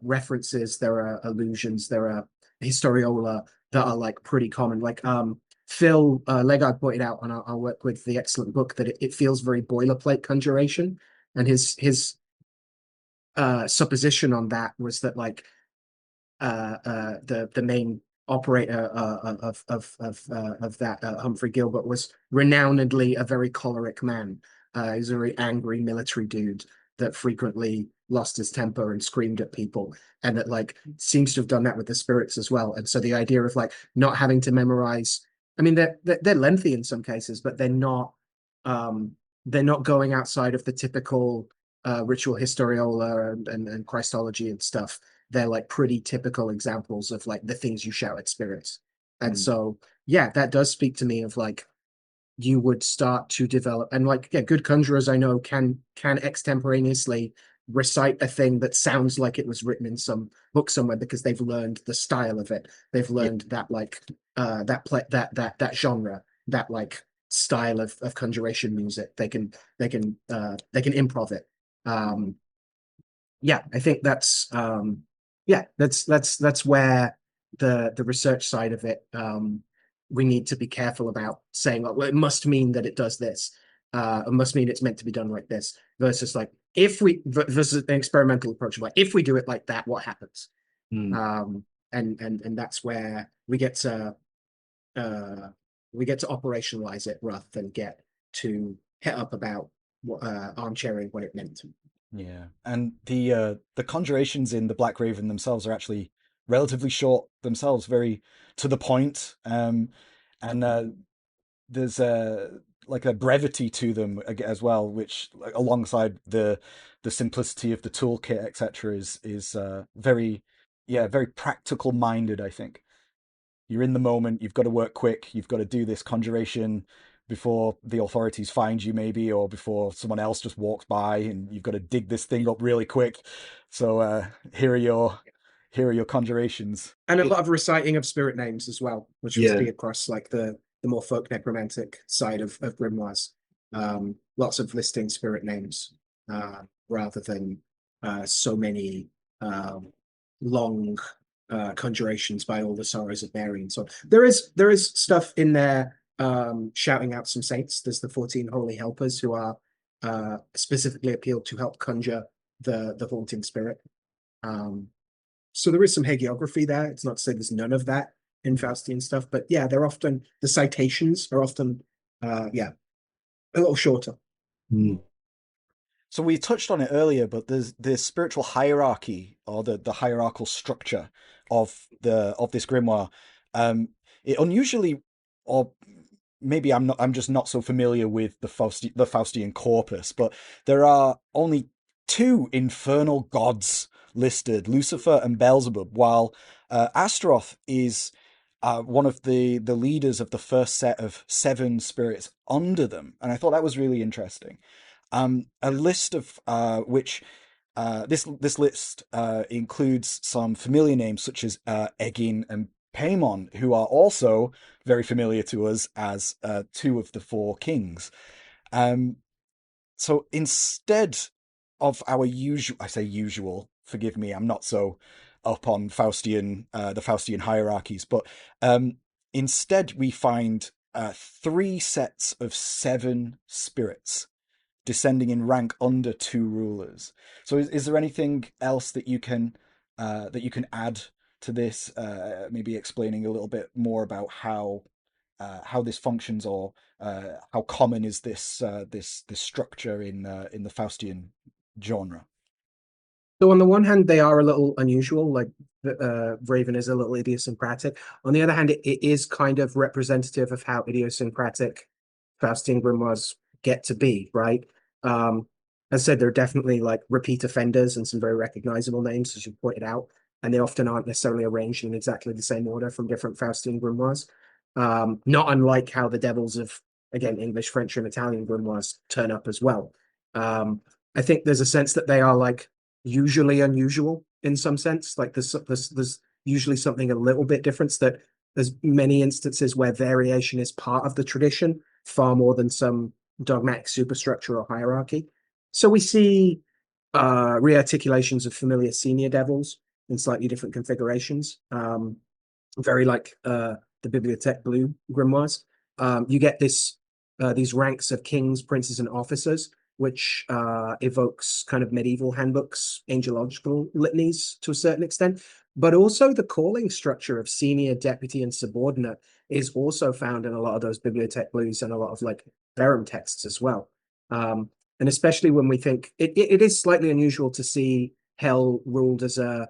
references, there are allusions, there are historiola that are like pretty common. Like Phil Legard pointed out on our work with the excellent book that it feels very boilerplate conjuration, and his supposition on that was that like the main operator of that Humphrey Gilbert was renownedly a very choleric man. He's a very angry military dude that frequently lost his temper and screamed at people, and that like seems to have done that with the spirits as well. And so the idea of like not having to memorize, I mean, they're lengthy in some cases, but they're not going outside of the typical ritual historiola and Christology and stuff. They're like pretty typical examples of like the things you shout at spirits. And so, yeah, that does speak to me of like you would start to develop, and like, yeah, good conjurers I know can extemporaneously recite a thing that sounds like it was written in some book somewhere because they've learned the style of it. They've learned that like that genre, that like style of conjuration music. They can improv it. Yeah, I think that's that's where the research side of it, we need to be careful about saying, well, it must mean that it does this. It must mean it's meant to be done like this, versus like versus an experimental approach of like if we do it like that, what happens? And that's where we get to operationalize it rather than get to hit up about armchairing what it meant. Yeah, and the conjurations in the Black Raven themselves are actually relatively short themselves, very to the point. And there's like a brevity to them as well, which like, alongside the simplicity of the toolkit, etc., is very very practical minded, I think. You're in the moment, you've got to work quick, you've got to do this conjuration before the authorities find you maybe, or before someone else just walks by, and you've got to dig this thing up really quick. So here are your conjurations. And a lot of reciting of spirit names as well, which we see across like the more folk necromantic side of grimoires. Lots of listing spirit names rather than so many long conjurations by all the sorrows of Mary and so on. There is stuff in there shouting out some saints. There's the 14 holy helpers who are specifically appealed to help conjure the haunting spirit. So there is some hagiography there. It's not to say there's none of that in Faustian stuff, but yeah, they're often, the citations are often a little shorter. So we touched on it earlier, but there's the spiritual hierarchy, or the hierarchical structure of this grimoire. It unusually, or maybe I'm just not so familiar with the Faustian corpus, but there are only two infernal gods listed, Lucifer and Beelzebub, while Astaroth is one of the leaders of the first set of 7 spirits under them, and I thought that was really interesting. A list of which this list includes some familiar names such as Egin and Paimon, who are also very familiar to us as 2 of the 4 kings. So instead of our usual, I say usual, forgive me, I'm not so up on Faustian, the Faustian hierarchies, but instead we find 3 sets of 7 spirits descending in rank under 2 rulers. So is there anything else that you can add to this? Maybe explaining a little bit more about how this functions, or how common is this structure in the Faustian genre? So on the one hand, they are a little unusual, like Raven is a little idiosyncratic. On the other hand, it is kind of representative of how idiosyncratic Faustian grimoires get to be, right? as I said, there are definitely like repeat offenders and some very recognizable names, as you pointed out, and they often aren't necessarily arranged in exactly the same order from different Faustian grimoires. Not unlike how the devils of, again, English, French, and Italian grimoires turn up as well. I think there's a sense that they are like usually unusual in some sense. Like there's usually something a little bit different. That there's many instances where variation is part of the tradition, far more than some dogmatic superstructure or hierarchy. So we see rearticulations of familiar senior devils in slightly different configurations, very like the Bibliothèque Blue grimoires. You get these ranks of kings, princes, and officers, which evokes kind of medieval handbooks, angelological litanies to a certain extent. But also the calling structure of senior, deputy, and subordinate is also found in a lot of those Bibliothèque Blues and a lot of like Verum texts as well. And especially when we think it is slightly unusual to see hell ruled as a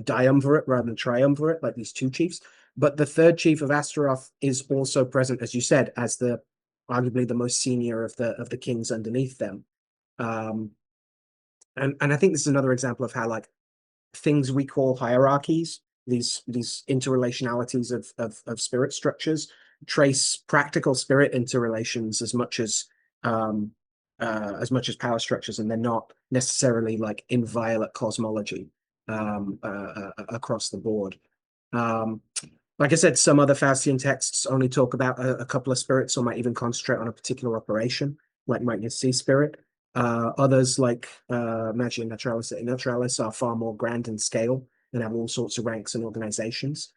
triumvirate rather than triumvirate, like these two chiefs. But the third chief of Astaroth is also present, as you said, as the arguably the most senior of the kings underneath them. And I think this is another example of how like things we call hierarchies, these interrelationalities of spirit structures, trace practical spirit interrelations as much as power structures, and they're not necessarily like inviolate cosmology across the board. Like I said, some other Faustian texts only talk about a couple of spirits or might even concentrate on a particular operation, like Magnus Sea Spirit. Others, like Magia Naturalis et Naturalis, are far more grand in scale and have all sorts of ranks and organizations.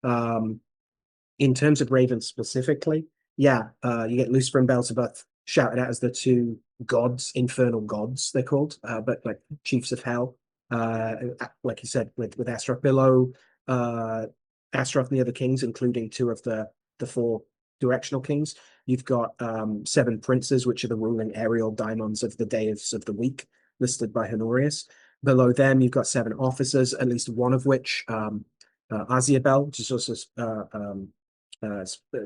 In terms of ravens specifically, yeah, you get Lucifer and Beelzebub shouted out as the two gods, infernal gods, they're called, but like chiefs of hell. Like you said, with Astaroth below, Astaroth and the other kings, including two of the four directional kings. You've got 7 princes, which are the ruling aerial daimons of the days of the week, listed by Honorius. Below them, you've got 7 officers, at least one of which, Aziabel, which is also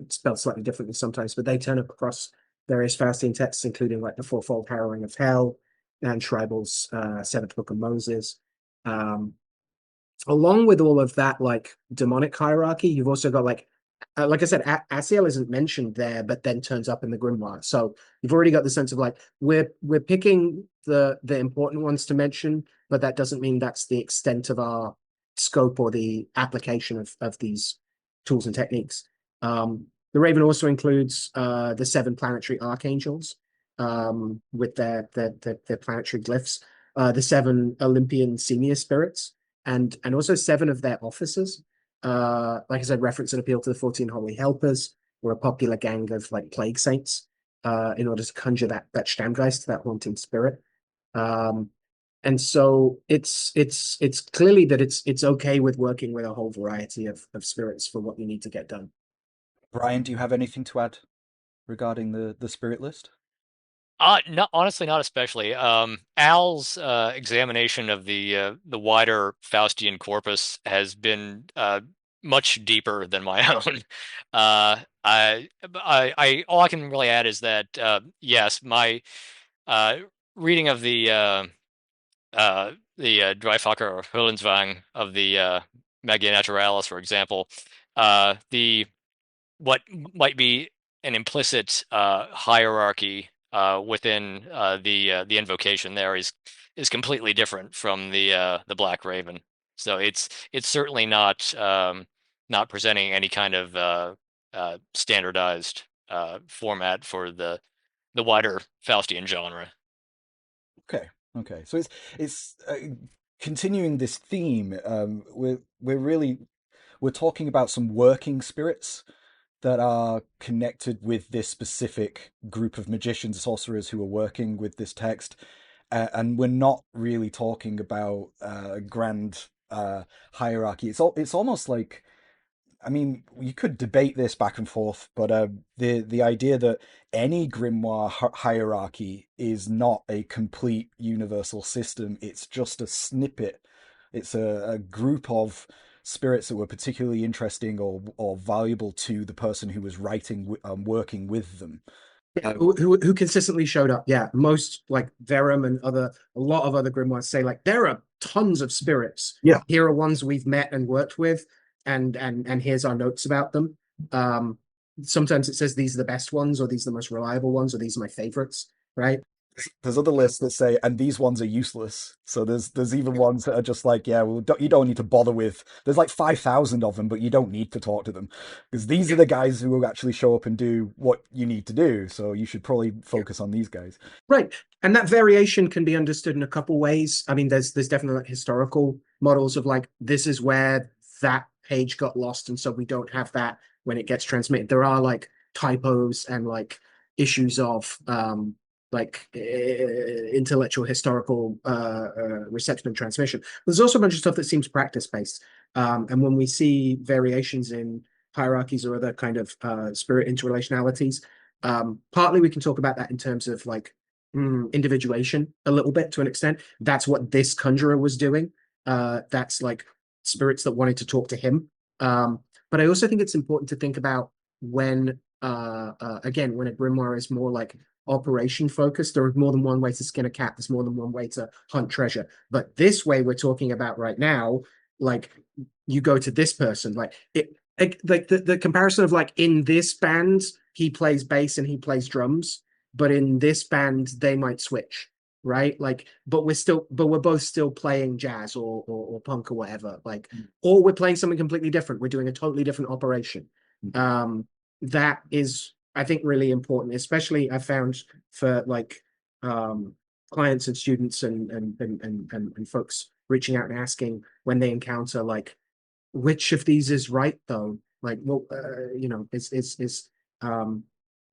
spelled slightly differently sometimes, but they turn up across various Faustian texts, including like the Fourfold Harrowing of Hell and Schreibel's Seventh Book of Moses. Along with all of that, like demonic hierarchy, you've also got like I said, Asiel isn't mentioned there, but then turns up in the grimoire. So you've already got the sense of like we're picking the important ones to mention, but that doesn't mean that's the extent of our scope or the application of these tools and techniques. The Raven also includes the 7 planetary archangels with their planetary glyphs, the 7 Olympian senior spirits, and also 7 of their officers. Like I said, reference and appeal to the 14 Holy Helpers, or a popular gang of like plague saints, in order to conjure that Stammgeist, that haunting spirit. And so it's clearly that it's okay with working with a whole variety of spirits for what you need to get done. Brian, do you have anything to add regarding the spirit list? No, honestly, not especially. Al's examination of the wider Faustian corpus has been much deeper than my own. All I can really add is that yes, my reading of the Dreifacher or Höhlenzwang of the Magia Naturalis, for example, the what might be an implicit hierarchy within the invocation there is completely different from the Black Raven. So it's certainly not not presenting any kind of standardized format for the wider Faustian genre. Okay. So it's continuing this theme. We're talking about some working spirits that are connected with this specific group of magicians, sorcerers who are working with this text, and we're not really talking about grand hierarchy. It's almost like, I mean, you could debate this back and forth, but the idea that any grimoire hierarchy is not a complete universal system, it's just a snippet. It's a group of spirits that were particularly interesting or valuable to the person who was writing working with them. who consistently showed up. Yeah, most like Verum and a lot of other grimoires say like there are tons of spirits. Yeah. Here are ones we've met and worked with, and here's our notes about them. Sometimes it says these are the best ones, or these are the most reliable ones, or these are my favorites, right? There's other lists that say, and these ones are useless. So there's even ones that are just like, yeah, well, you don't need to bother with. There's like 5,000 of them, but you don't need to talk to them because these are the guys who will actually show up and do what you need to do. So you should probably focus on these guys. Right. And that variation can be understood in a couple ways. I mean, there's definitely like historical models of like this is where that page got lost, and so we don't have that when it gets transmitted. There are like typos and like issues of intellectual historical reception and transmission. There's also a bunch of stuff that seems practice based. And when we see variations in hierarchies or other kind of spirit interrelationalities, partly we can talk about that in terms of like individuation a little bit to an extent. That's what this conjurer was doing. That's like spirits that wanted to talk to him. But I also think it's important to think about when again, when a grimoire is more like operation focused, there is more than one way to skin a cat. There's more than one way to hunt treasure. But this way we're talking about right now, like you go to this person, like like the comparison of like in this band he plays bass and he plays drums, but in this band they might switch, right? Like, but we're both still playing jazz or punk or whatever, like, or we're playing something completely different. We're doing a totally different operation. That is, I think, really important, especially I found for like clients and students and folks reaching out and asking when they encounter like which of these is right though, like well is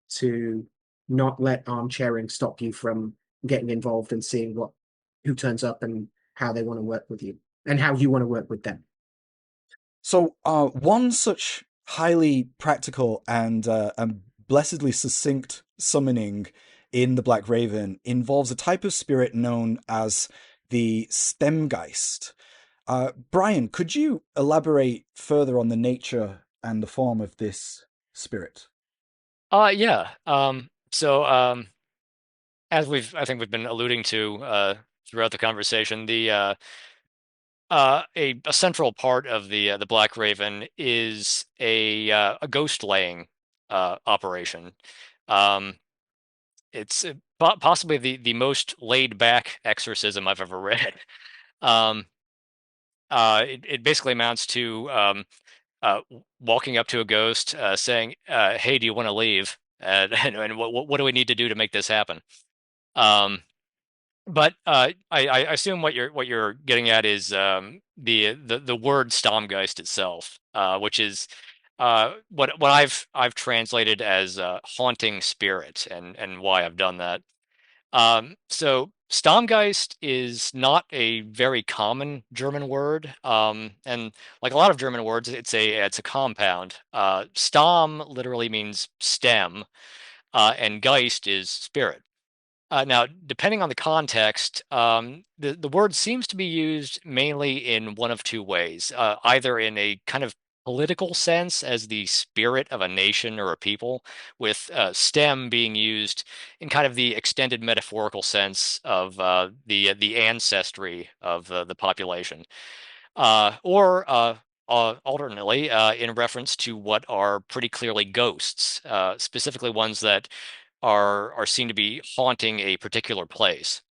to not let armchairing stop you from getting involved and seeing what who turns up and how they want to work with you and how you want to work with them. So, one such highly practical and blessedly succinct summoning in the Black Raven involves a type of spirit known as the Stemgeist. Brian, could you elaborate further on the nature and the form of this spirit? Yeah. As I think we've been alluding to throughout the conversation, a central part of the Black Raven is a ghost laying operation. Um, it's possibly the most laid back exorcism I've ever read. Um, it basically amounts to walking up to a ghost, saying, "Hey, do you want to leave?" And what do we need to do to make this happen? Um, but I assume what you're getting at is the word Stammgeist itself, which is what I've translated as haunting spirit, and why I've done that. So Stammgeist is not a very common German word, and like a lot of German words, it's a compound. Stamm literally means stem, and Geist is spirit. Now, depending on the context, the word seems to be used mainly in one of two ways, either in a kind of political sense as the spirit of a nation or a people, with stem being used in kind of the extended metaphorical sense of the ancestry of the population, or alternately, in reference to what are pretty clearly ghosts, specifically ones that are seen to be haunting a particular place,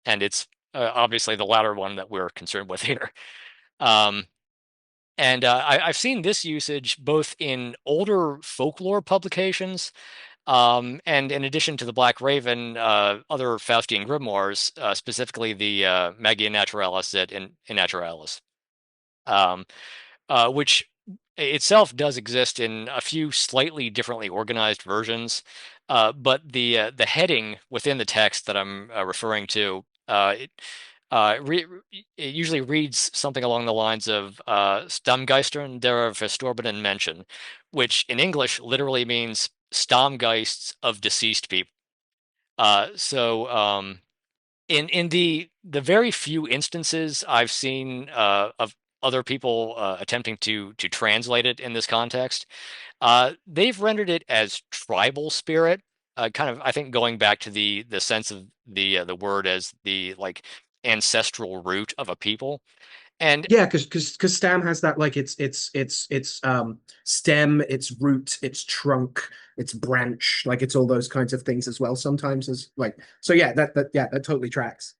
and it's obviously the latter one that we're concerned with here. Um, and I've seen this usage both in older folklore publications, and in addition to the Black Raven, other Faustian grimoires, specifically the Magia Naturalis in Naturalis, um, which itself does exist in a few slightly differently organized versions. But the heading within the text that I'm referring to, it usually reads something along the lines of Stammgeistern derer verstorbenen Menschen, which in English literally means Stammgeists of deceased people. In the very few instances I've seen of other people attempting to translate it in this context, they've rendered it as tribal spirit, kind of I think going back to the sense of the word as the like ancestral root of a people. And Yeah, because stem has that like it's stem, its root, its trunk, its branch, like it's all those kinds of things as well sometimes as like so yeah, that totally tracks.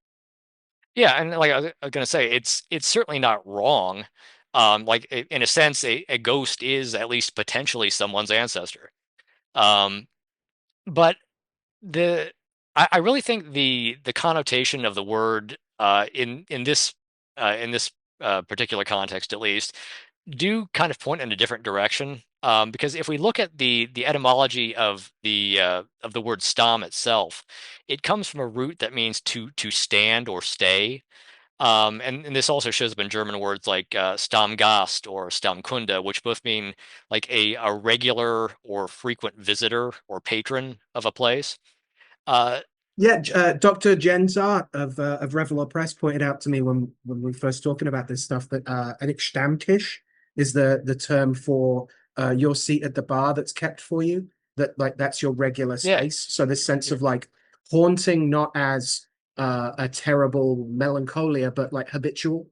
yeah, and like I was gonna say, it's certainly not wrong. Like in a sense, a ghost is at least potentially someone's ancestor. Um, but the I really think the connotation of the word in this particular context at least do kind of point in a different direction. Because if we look at the etymology of the word stam itself, it comes from a root that means to stand or stay. And this also shows up in German words like Stammgast or Stammkunde, which both mean like a regular or frequent visitor or patron of a place. Uh, Yeah, Dr. Jens Art of Revelar Press pointed out to me when we were first talking about this stuff that I think Stammtisch is the term for your seat at the bar that's kept for you. That like that's your regular yeah, space. So this sense of like haunting, not as a terrible melancholia, but like habitual.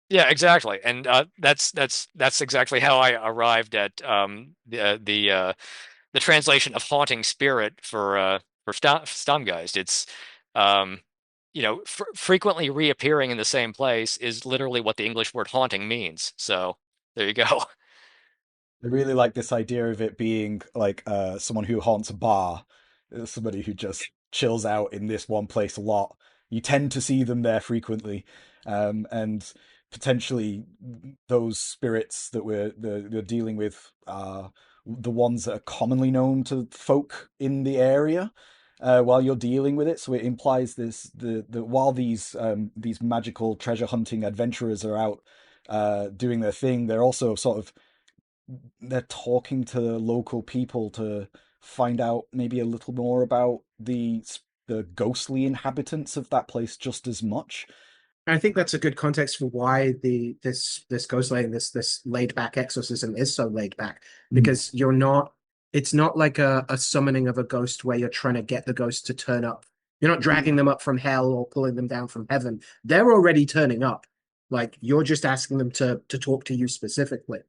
yeah, exactly. And that's exactly how I arrived at the translation of haunting spirit for Stammgeist. It's um, frequently reappearing in the same place is literally what the English word haunting means. So there you go. I really like this idea of it being like someone who haunts a bar, somebody who just chills out in this one place a lot. You tend to see them there frequently, and potentially those spirits that we're dealing with are the ones that are commonly known to folk in the area. While you're dealing with it, so it implies this the while these magical treasure hunting adventurers are out doing their thing, they're also sort of they're talking to local people to find out maybe a little more about the ghostly inhabitants of that place just as much. I think that's a good context for why this ghost laying this laid back exorcism is so laid back Mm. because you're not it's not like a summoning of a ghost where you're trying to get the ghost to turn up. You're not dragging them up from hell or pulling them down from heaven. They're already turning up. Like you're just asking them to talk to you specifically.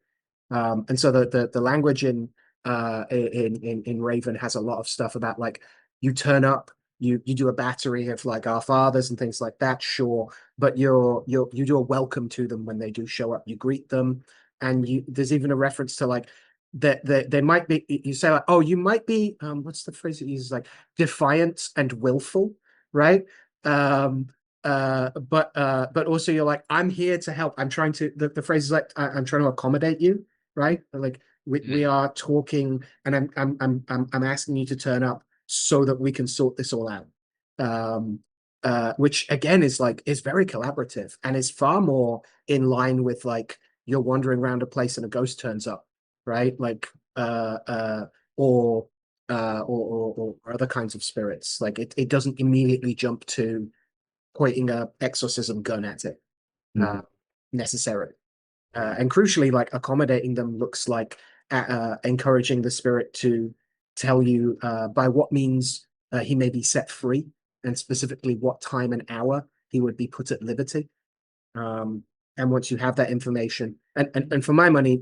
And so the language in Raven has a lot of stuff about like you turn up, you do a battery of like our fathers and things like that, sure, but you do a welcome to them when they do show up. You greet them, and you there's even a reference to like that they might be you say like oh you might be what's the phrase it uses like defiant and willful, right? Um, but also you're like I'm here to help. I'm trying to the phrase is like I'm trying to accommodate you, right? Like we Mhm. are talking, and I'm asking you to turn up so that we can sort this all out. Um, which again is like is very collaborative and is far more in line with like you're wandering around a place and a ghost turns up, right? Like or or other kinds of spirits. Like it doesn't immediately jump to pointing a exorcism gun at it uh, Mm. necessarily. And crucially, like accommodating them looks like encouraging the spirit to tell you by what means he may be set free, and specifically what time and hour he would be put at liberty. Um, and once you have that information, and for my money,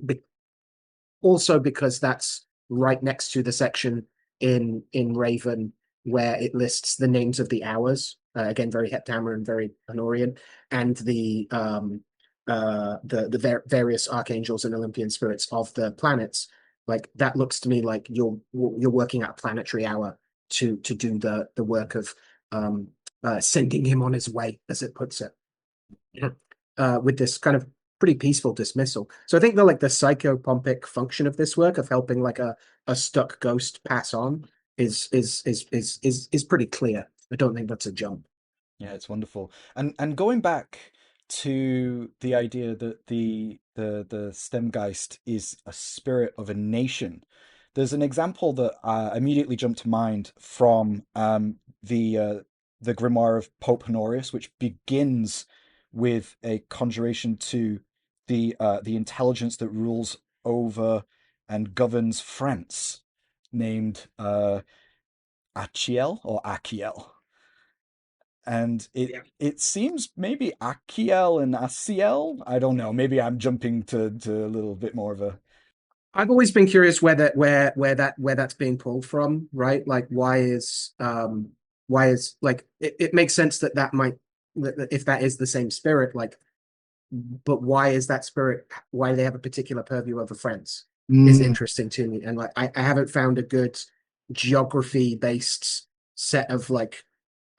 also because that's right next to the section in Raven where it lists the names of the hours. Again, very Heptamer and very Honorian, and the various archangels and Olympian spirits of the planets. Like that looks to me like you're working at a planetary hour to do the work of sending him on his way, as it puts it. With this kind of pretty peaceful dismissal. So I think the psychopompic function of this work of helping like a stuck ghost pass on is pretty clear. I don't think that's a jump. Yeah, it's wonderful. And going back to the idea that the Stemgeist is a spirit of a nation, there's an example that immediately jumped to mind from the Grimoire of Pope Honorius, which begins with a conjuration to the intelligence that rules over and governs France, named Achiel or Achiel. And it Yeah. it seems maybe Achiel and Asiel. I don't know. Maybe I'm jumping to a little bit more of a I've always been curious where that's being pulled from, right? Like why is like it makes sense that that might that if that is the same spirit, like, but why is that spirit, why they have a particular purview over friends is interesting to me. And like I haven't found a good geography based set of like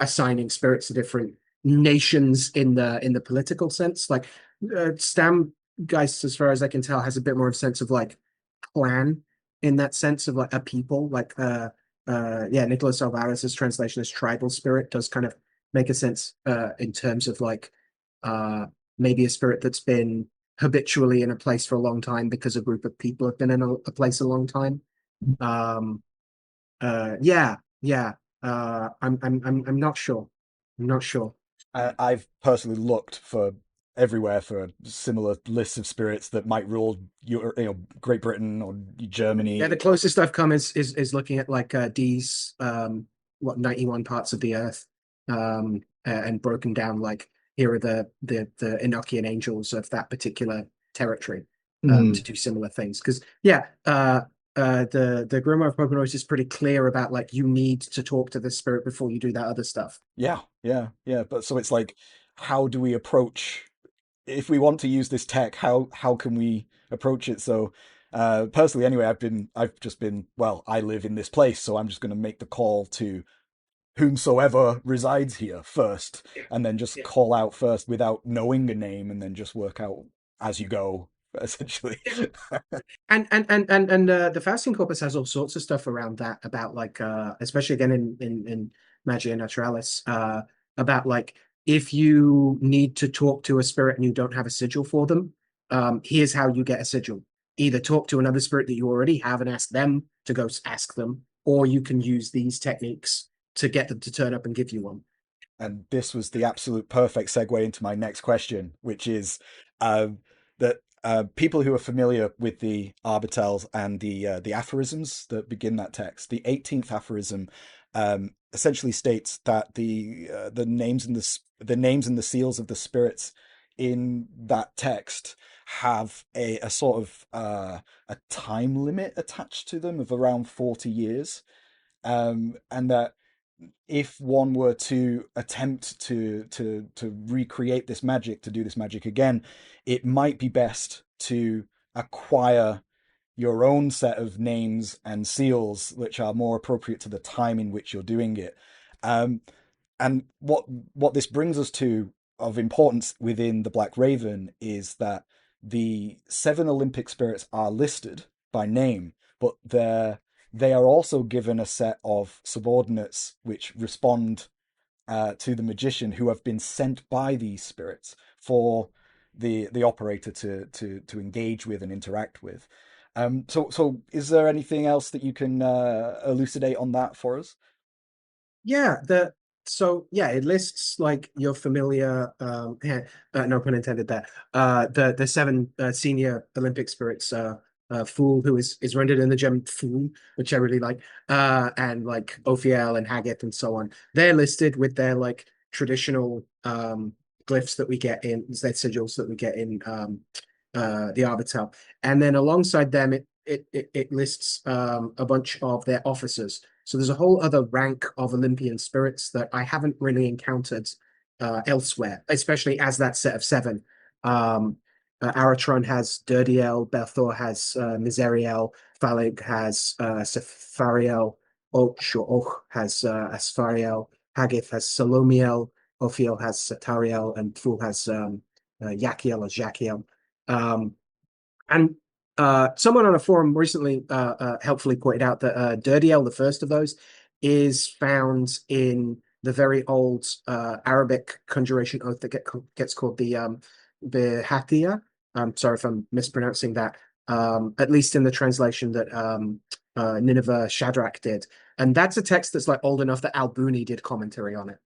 assigning spirits to different nations in the political sense. Like Stammgeist, as far as I can tell, has a bit more of a sense of like clan in that sense of like a people. Like yeah, Nicholas Alvarez's translation as tribal spirit does kind of make a sense in terms of like uh maybe a spirit that's been habitually in a place for a long time because a group of people have been in a place a long time. Um yeah, yeah. I'm not sure. I'm not sure. I've personally looked for everywhere for similar lists of spirits that might rule Great Britain or Yeah, the Germany. closest I've come is looking at like D's 91 parts of the earth, and broken down like here are the Enochian angels of that particular territory, to do similar things. Because yeah, the Grimoire of Poconos is pretty clear about like you need to talk to the spirit before you do that other stuff. Yeah, yeah, yeah. But so it's like, how do we approach if we want to use this tech? How can we approach it? So, personally, anyway, I've just been well. I live in this place, so I'm just going to make the call to whomsoever resides here first, Yeah. and then just Yeah. call out first without knowing a name, and then just work out as you go, essentially. And the Faustian corpus has all sorts of stuff around that about like especially again in Magia Naturalis, about like if you need to talk to a spirit and you don't have a sigil for them, here's how you get a sigil. Either talk to another spirit that you already have and ask them to go ask them, or you can use these techniques to get them to turn up and give you one. And this was the absolute perfect segue into my next question, which is uh, that people who are familiar with the arbitels and the aphorisms that begin that text, the 18th aphorism essentially states that the names and the names and the seals of the spirits in that text have a sort of a time limit attached to them of around 40 years, and that if one were to attempt to recreate this magic, to do this magic again, it might be best to acquire your own set of names and seals which are more appropriate to the time in which you're doing it. Um, and what this brings us to of importance within the Black Raven is that the seven Olympic spirits are listed by name, but they are also given a set of subordinates which respond to the magician, who have been sent by these spirits for the operator to engage with and interact with. So is there anything else that you can elucidate on that for us? Yeah, it lists like your familiar yeah, no pun intended there. The seven senior Olympic spirits, Fool, who is rendered in the gem Fool, which I really like, and like Ophiel and Haggith and so on. They're listed with their like traditional glyphs that we get in their sigils that we get in the Arbitel. And then alongside them it lists a bunch of their officers. So there's a whole other rank of Olympian spirits that I haven't really encountered elsewhere, especially as that set of seven. Aratron has Dirdiel, Belthor has Miseriel, Phalig has Safariel, Och or Och has Asfariel, Haggith has Salomiel, Ophiel has Satariel, and Fool has Yakiel or Jakiel. Um, and someone on a forum recently helpfully pointed out that Dirdiel, the first of those, is found in the very old Arabic conjuration oath that gets called the Hatia. I'm sorry if I'm mispronouncing that. At least in the translation that Nineveh Shadrach did, and that's a text that's like old enough that Al-Buni did commentary on it.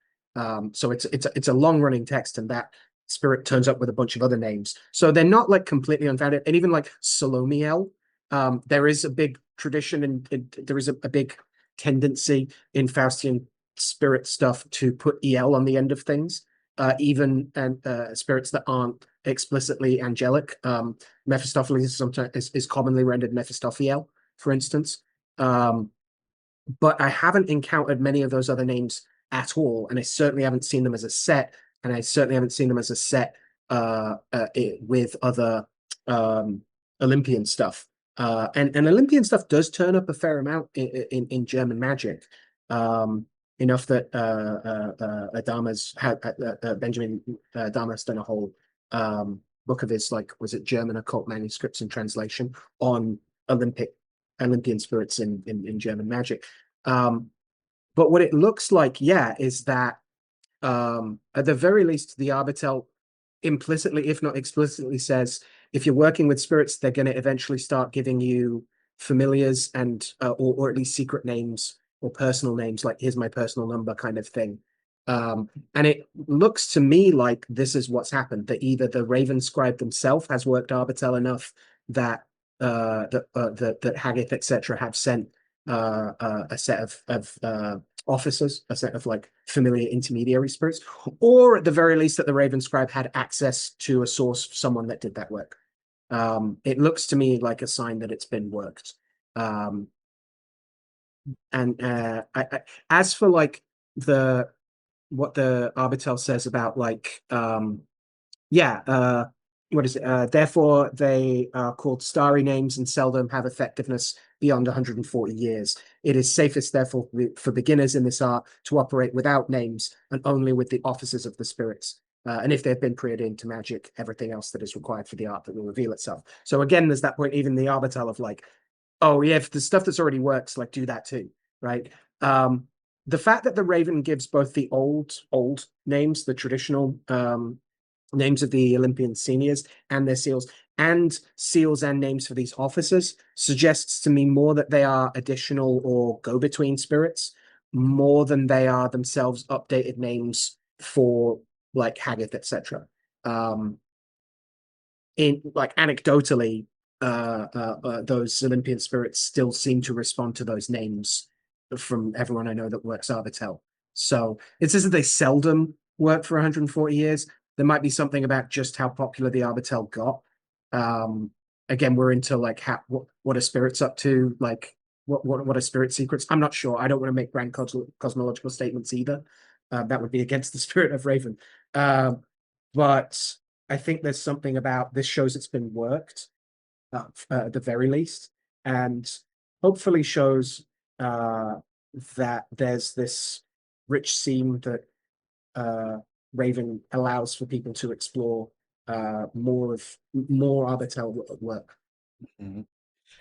So it's a long running text, and that spirit turns up with a bunch of other names. So they're not like completely unfounded. And even like Salomiel, there is a big tradition and there is a big tendency in Faustian spirit stuff to put el on the end of things, even and spirits that aren't explicitly angelic. Mephistopheles sometimes is commonly rendered Mephistophiel, for instance. But I haven't encountered many of those other names at all, and I certainly haven't seen them as a set, and I certainly haven't seen them as a set with other Olympian stuff. And Olympian stuff does turn up a fair amount in German magic, enough that Adama's had Benjamin Adama's done a whole book of his, like, was it German occult manuscripts and translation on Olympian spirits in German magic. But what it looks like, is that at the very least, the Arbitel implicitly, if not explicitly, says if you're working with spirits, they're going to eventually start giving you familiars and or at least secret names or personal names, like here's my personal number kind of thing. And it looks to me like this is what's happened, that either the Raven Scribe themselves has worked Arbitel enough that that Haggith, etc., have sent a set of officers, a set of like familiar intermediary spirits, or at the very least that the Raven Scribe had access to a source, someone that did that work. It looks to me like a sign that it's been worked. And as for like what the Arbitel says about like what is it? Therefore, they are called starry names and seldom have effectiveness beyond 140 years. It is safest, therefore, for beginners in this art to operate without names and only with the offices of the spirits. And if they've been preordained to magic, everything else that is required for the art that will reveal itself. So again, there's that point, even the Arbitel of like, oh yeah, if the stuff that's already works, like do that too, right? The fact that the Raven gives both the old names, the traditional names of the Olympian seniors and their seals, and seals and names for these officers, suggests to me more that they are additional or go-between spirits, more than they are themselves updated names for like Haggith, etc. In like anecdotally, those Olympian spirits still seem to respond to those names from everyone I know that works Arbitel. So it's as if they seldom work for 140 years. There might be something about just how popular the Arbitel got. Again, we're into like what are spirits up to, like what are spirit secrets. I'm not sure. I don't want to make grand cosmological statements either. That would be against the spirit of Raven. But I think there's something about this shows it's been worked at the very least, and hopefully shows that there's this rich seam that Raven allows for people to explore more Arbitel work. Mm-hmm.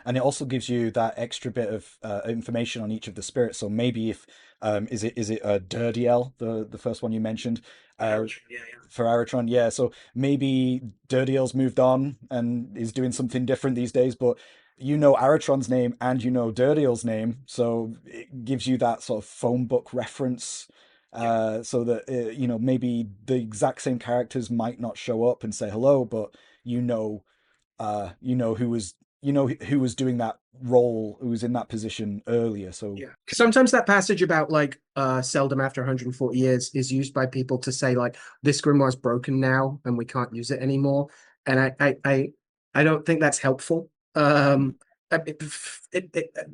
And it also gives you that extra bit of information on each of the spirits. So maybe if is it Dirdiel, the first one you mentioned, for Aratron, yeah. So maybe Dirdiel's moved on and is doing something different these days, but you know Aratron's name and you know Dirdiel's name, so it gives you that sort of phone book reference. So that you know, maybe the exact same characters might not show up and say hello, but you know who was who was doing that role, who was in that position earlier. So yeah, sometimes that passage about like seldom after 140 years is used by people to say like this grimoire is broken now and we can't use it anymore, and I don't think that's helpful.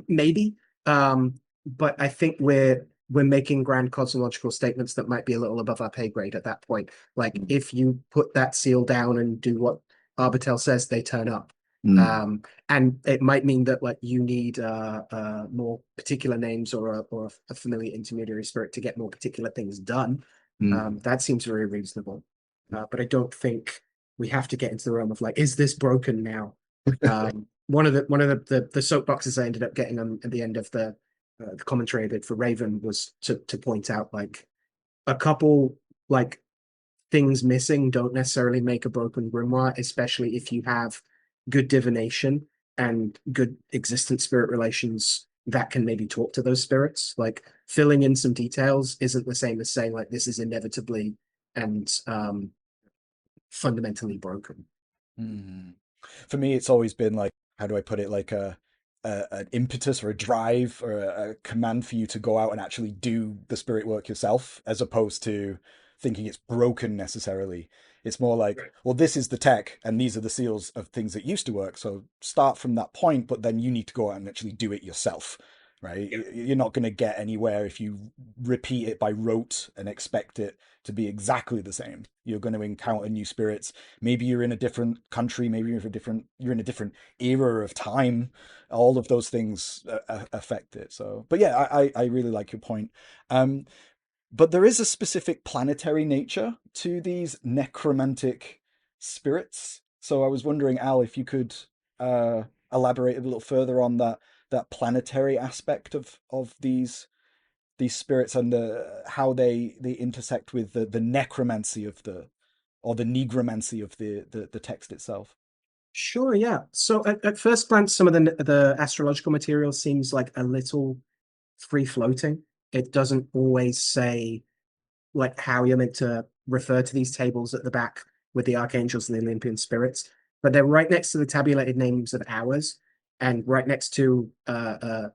Maybe, but I think we're making grand cosmological statements that might be a little above our pay grade at that point. Like if you put that seal down and do what Arbitel says, they turn up. And it might mean that like you need more particular names or a familiar intermediary spirit to get more particular things done. That seems very reasonable. But I don't think we have to get into the realm of like, is this broken now? One of the soapboxes I ended up getting at the end of the commentary I did for Raven was to point out like a couple like things missing don't necessarily make a broken grimoire, especially if you have good divination and good existent spirit relations that can maybe talk to those spirits. Like filling in some details isn't the same as saying like this is inevitably and fundamentally broken. for me, it's always been like, how do I put it? Like an impetus or a drive or a command for you to go out and actually do the spirit work yourself, as opposed to thinking it's broken necessarily. It's more like, well, this is the tech and these are the seals of things that used to work. So start from that point, but then you need to go out and actually do it yourself, right? You're not going to get anywhere if you repeat it by rote and expect it to be exactly the same. You're going to encounter new spirits. Maybe you're in a different country. Maybe you're in a different era of time. All of those things affect it. So, but yeah, I really like your point. But there is a specific planetary nature to these necromantic spirits. So I was wondering, Al, if you could elaborate a little further on that planetary aspect of these spirits and how they intersect with the necromancy of the negromancy of the text itself. Sure, yeah. So at first glance, some of the astrological material seems like a little free floating. It doesn't always say like how you're meant to refer to these tables at the back with the archangels and the Olympian spirits, but they're right next to the tabulated names of hours, and right next to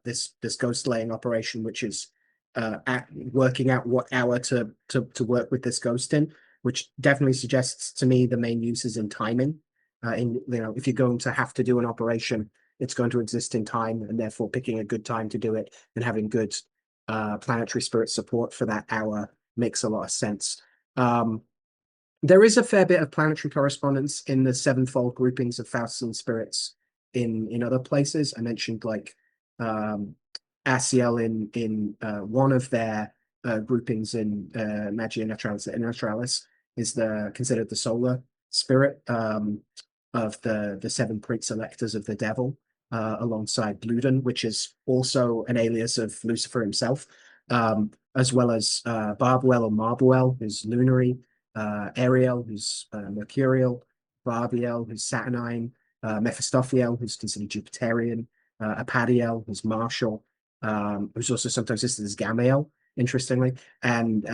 this ghost laying operation, which is working out what hour to work with this ghost in, which definitely suggests to me the main use is in timing. If you're going to have to do an operation, it's going to exist in time, and therefore picking a good time to do it and having good planetary spirit support for that hour makes a lot of sense. There is a fair bit of planetary correspondence in the sevenfold groupings of Faustian spirits in other places. I mentioned like Asiel in one of their groupings in Magia Naturalis is considered the solar spirit of the seven prince electors of the devil, alongside Bluden, which is also an alias of Lucifer himself, as well as Barbuel or Marbuel, who's lunary, Ariel, who's mercurial, Barbiel, who's saturnine, Mephistophiel, who's considered Jupiterian, Apadiel, who's martial, who's also sometimes listed as Gamael, interestingly, and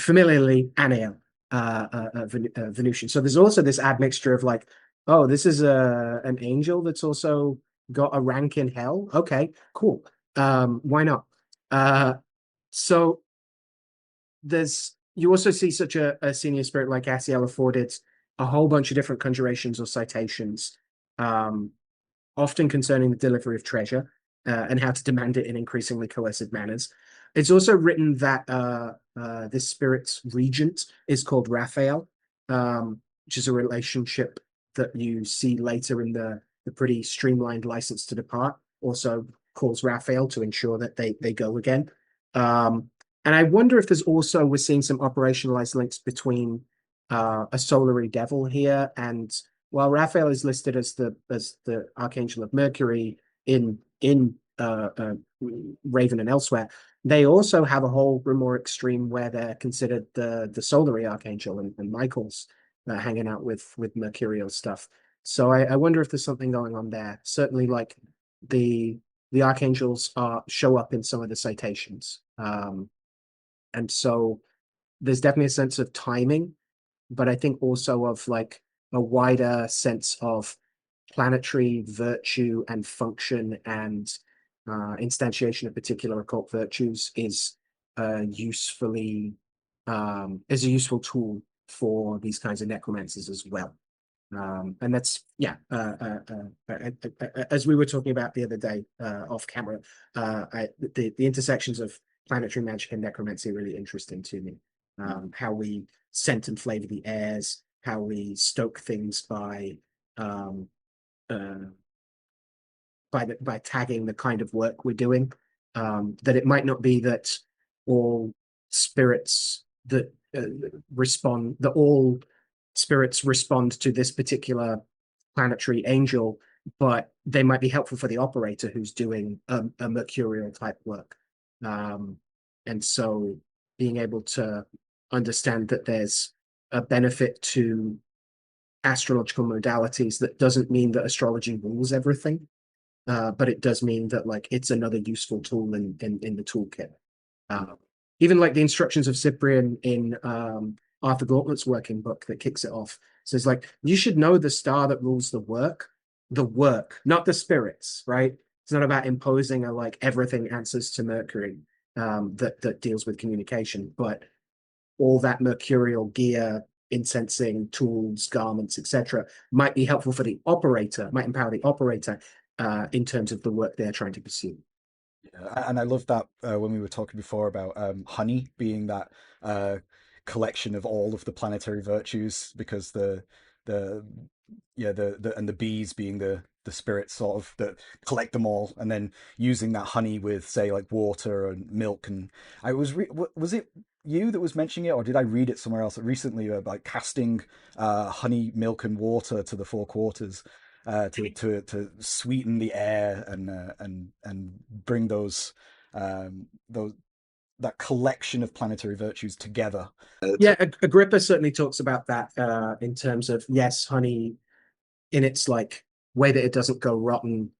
familiarly Anael, Venusian. So there's also this admixture of like, oh, this is an angel that's also got a rank in hell. Okay, cool. Why not? So you also see such a senior spirit like Asiel afforded a whole bunch of different conjurations or citations, often concerning the delivery of treasure and how to demand it in increasingly coercive manners. It's also written that this spirit's regent is called Raphael, which is a relationship that you see later in the pretty streamlined license to depart. Also calls Raphael to ensure that they go again. And I wonder if we're seeing some operationalized links between a solary devil here, and while Raphael is listed as the archangel of Mercury in Raven and elsewhere, they also have a whole grimoiric stream where they're considered the solary archangel, and Michael's hanging out with mercurial stuff. So I wonder if there's something going on there. Certainly, like the archangels show up in some of the citations, and so there's definitely a sense of timing, but I think also of like a wider sense of planetary virtue and function and instantiation of particular occult virtues is a useful tool for these kinds of necromancers as well. And that's, yeah, as we were talking about the other day off camera, the intersections of planetary magic and necromancy are really interesting to me. How we scent and flavor the airs, how we stoke things by tagging the kind of work we're doing. That it might not be that all spirits that all spirits respond to this particular planetary angel, but they might be helpful for the operator who's doing a mercurial type work. And so being able to understand that there's a benefit to astrological modalities, that doesn't mean that astrology rules everything, but it does mean that like it's another useful tool in the toolkit. Even like the instructions of Cyprian in Arthur Gauntlet's working book that kicks it off. So it's like, you should know the star that rules the work, not the spirits, right? It's not about imposing a like everything answers to Mercury that deals with communication, but all that mercurial gear, incensing tools, garments, etc., might be helpful for the operator, might empower the operator in terms of the work they're trying to pursue. Yeah, and I love that when we were talking before about honey being that uh, collection of all of the planetary virtues, because the yeah the and the bees being the spirits sort of that collect them all, and then using that honey with say like water and milk. And I was it you that was mentioning it, or did I read it somewhere else recently about casting honey, milk, and water to the four quarters to sweeten the air and bring those that collection of planetary virtues together. Yeah, Agrippa certainly talks about that in terms of yes, honey in its like way that it doesn't go rotten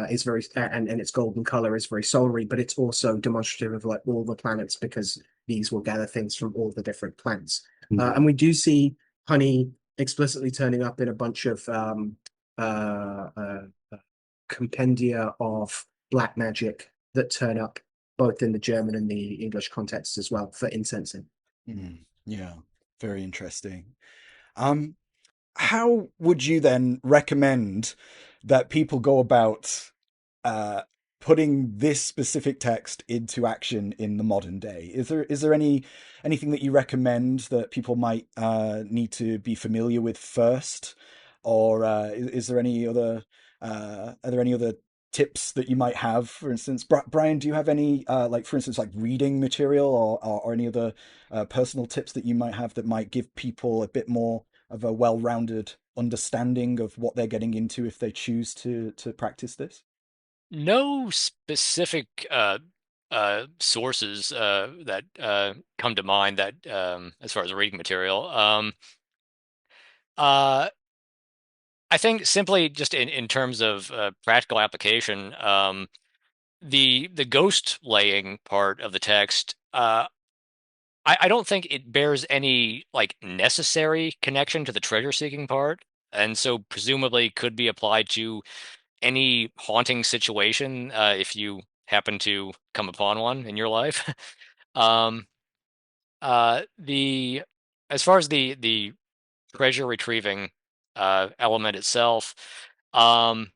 is very and its golden color is very solary, but it's also demonstrative of like all the planets because these will gather things from all the different planets. And we do see honey explicitly turning up in a bunch of compendia of black magic that turn up both in the German and the English contexts as well for incensing. Yeah, very interesting. Um, how would you then recommend that people go about uh, putting this specific text into action in the modern day? Is there anything that you recommend that people might need to be familiar with first, or is there any other are there any other tips that you might have? For instance, Brian, do you have any like for instance like reading material or any other personal tips that you might have that might give people a bit more of a well-rounded understanding of what they're getting into if they choose to practice this? No specific sources that come to mind that as far as reading material. Uh, I think simply just in terms of practical application, the ghost laying part of the text, I don't think it bears any like necessary connection to the treasure seeking part, and so presumably could be applied to any haunting situation if you happen to come upon one in your life. um, the as far as the treasure retrieving element itself, um,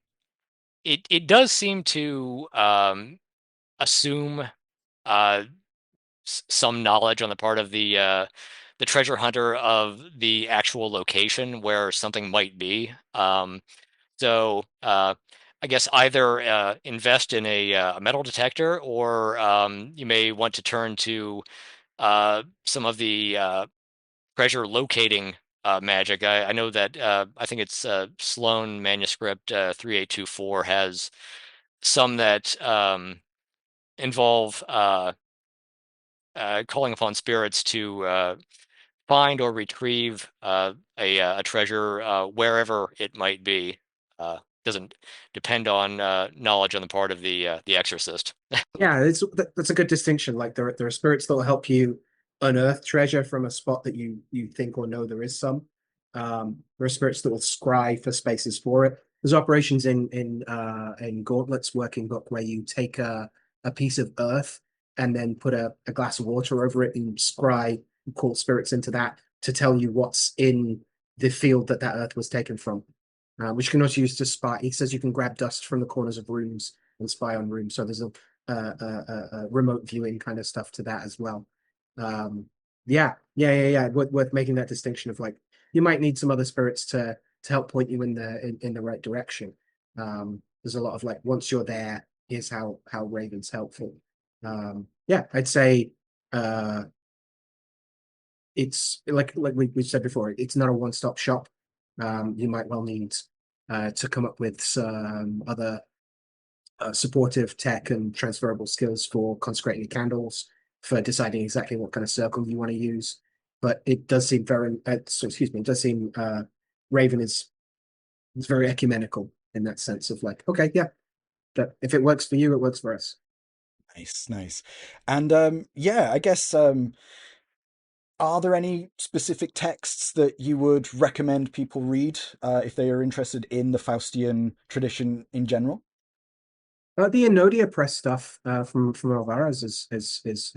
it does seem to assume uh, some knowledge on the part of the treasure hunter of the actual location where something might be. So I guess either invest in a metal detector, or you may want to turn to some of the treasure locating magic. I know that I think it's Sloan Manuscript 3824 has some that involve calling upon spirits to find or retrieve a treasure wherever it might be. Doesn't depend on knowledge on the part of the exorcist. Yeah, that's a good distinction. Like there are spirits that will help you unearth treasure from a spot that you think or know there is some. There are spirits that will scry for spaces for it. There's operations in Gauntlet's working book where you take a piece of earth and then put a glass of water over it and scry and call spirits into that to tell you what's in the field that that earth was taken from. Which you can also use to spy. He says you can grab dust from the corners of rooms and spy on rooms. So there's a remote viewing kind of stuff to that as well. Yeah. Worth making that distinction of like you might need some other spirits to help point you in the right direction. There's a lot of like once you're there, here's how Raven's helpful. Yeah, I'd say it's like we said before, it's not a one-stop shop. You might well need to come up with some other supportive tech and transferable skills for consecrating candles, for deciding exactly what kind of circle you want to use. But it does seem it does seem Raven is very ecumenical in that sense of like, okay, yeah, that if it works for you, it works for us. Nice, nice. And yeah, I guess are there any specific texts that you would recommend people read if they are interested in the Faustian tradition in general? The Enodia press stuff from Alvarez is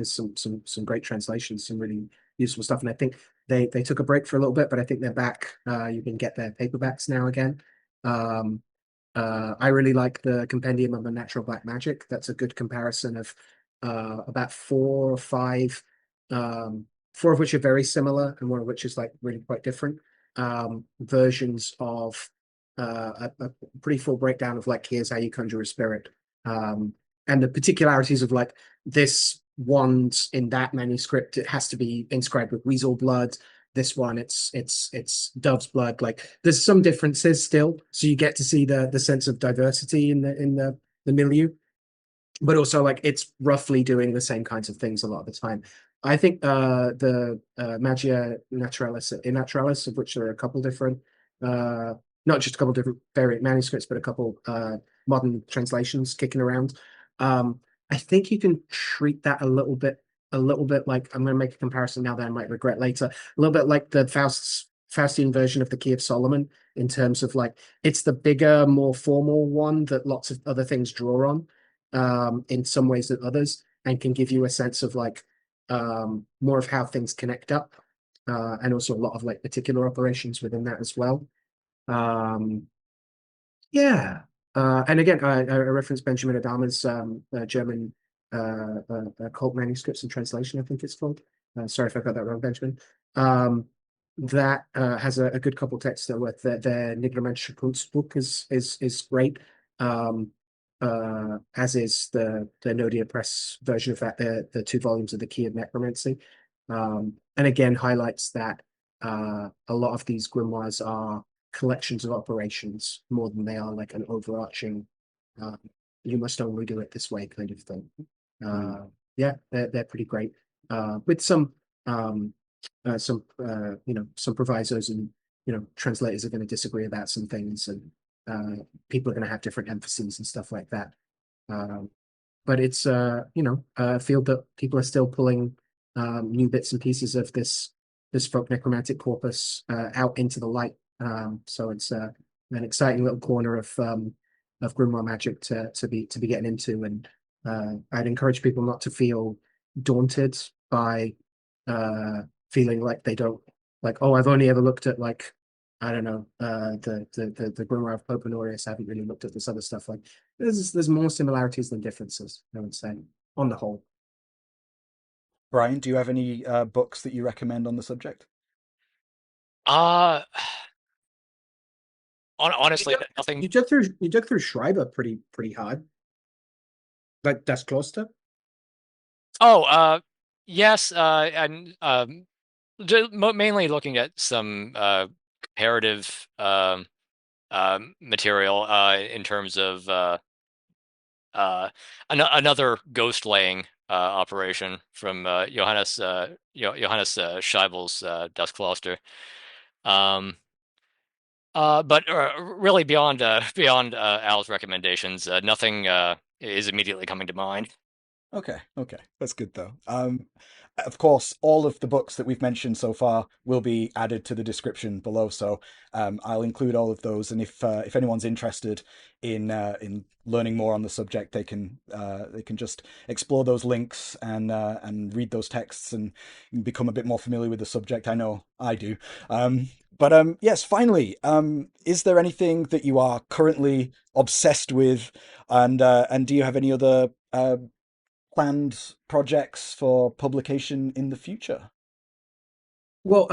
some great translations, some really useful stuff, and I think they took a break for a little bit, but I think they're back. You can get their paperbacks now again. Um, I really like the Compendium of the Natural Black Magic. That's a good comparison of about four or five, four of which are very similar, and one of which is like really quite different versions of a pretty full breakdown of like here's how you conjure a spirit, and the particularities of like this one's in that manuscript. It has to be inscribed with weasel blood. This one, it's dove's blood. Like there's some differences still, so you get to see the sense of diversity in the milieu, but also like it's roughly doing the same kinds of things a lot of the time. I think the Magia Naturalis Innaturalis, of which there are a couple different, not just a couple different variant manuscripts, but a couple modern translations kicking around. I think you can treat that a little bit like, I'm going to make a comparison now that I might regret later, a little bit like the Faustian version of the Key of Solomon, in terms of like it's the bigger, more formal one that lots of other things draw on in some ways than others, and can give you a sense of like more of how things connect up, and also a lot of like particular operations within that as well. Um, yeah. And again, I referenced Benjamin Adama's German occult manuscripts and translation, I think it's called. Sorry if I got that wrong, Benjamin. That has a good couple texts that with their Necromantic book is great. As is the Nodia Press version of that, the 2 volumes of the Key of Necromancy. And again, highlights that a lot of these grimoires are collections of operations more than they are like an overarching you must only do it this way kind of thing. Yeah, they're pretty great, with some some provisos, and translators are going to disagree about some things, and people are going to have different emphases and stuff like that. But it's a field that people are still pulling new bits and pieces of this folk necromantic corpus out into the light. So it's an exciting little corner of grimoire magic to be getting into, and I'd encourage people not to feel daunted by feeling like they don't, like, oh, I've only ever looked at like, I don't know, the Grimoire of Pope Honorius. I haven't really looked at this other stuff. Like there's more similarities than differences, I would say, on the whole. Brian, do you have any books that you recommend on the subject? Uh honestly, nothing. You dug through Schreiber pretty hard. Like Das Kloster. Oh, yes, and mainly looking at some comparative material in terms of another ghost laying operation from Johannes Scheibel's Das Kloster. But really beyond Al's recommendations, nothing is immediately coming to mind. Okay, that's good though. Of course, all of the books that we've mentioned so far will be added to the description below, so I'll include all of those. And if anyone's interested in learning more on the subject, they can just explore those links and read those texts and become a bit more familiar with the subject. I know I do. But yes, finally, is there anything that you are currently obsessed with, and do you have any other planned projects for publication in the future? Well,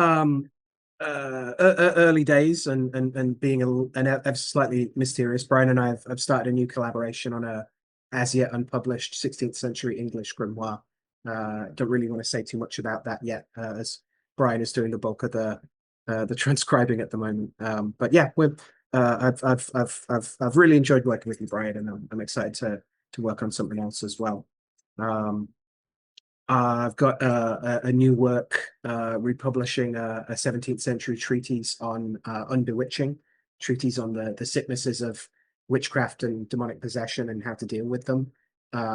early days, and being a slightly mysterious, Brian and I have started a new collaboration on a as yet unpublished 16th century English grimoire. Don't really want to say too much about that yet, as Brian is doing the bulk of the transcribing at the moment. But yeah, I've really enjoyed working with you, Brian, and I'm excited to work on something else as well. Um, I've got a new work republishing a 17th century treatise on unbewitching, treatise on the sicknesses of witchcraft and demonic possession and how to deal with them,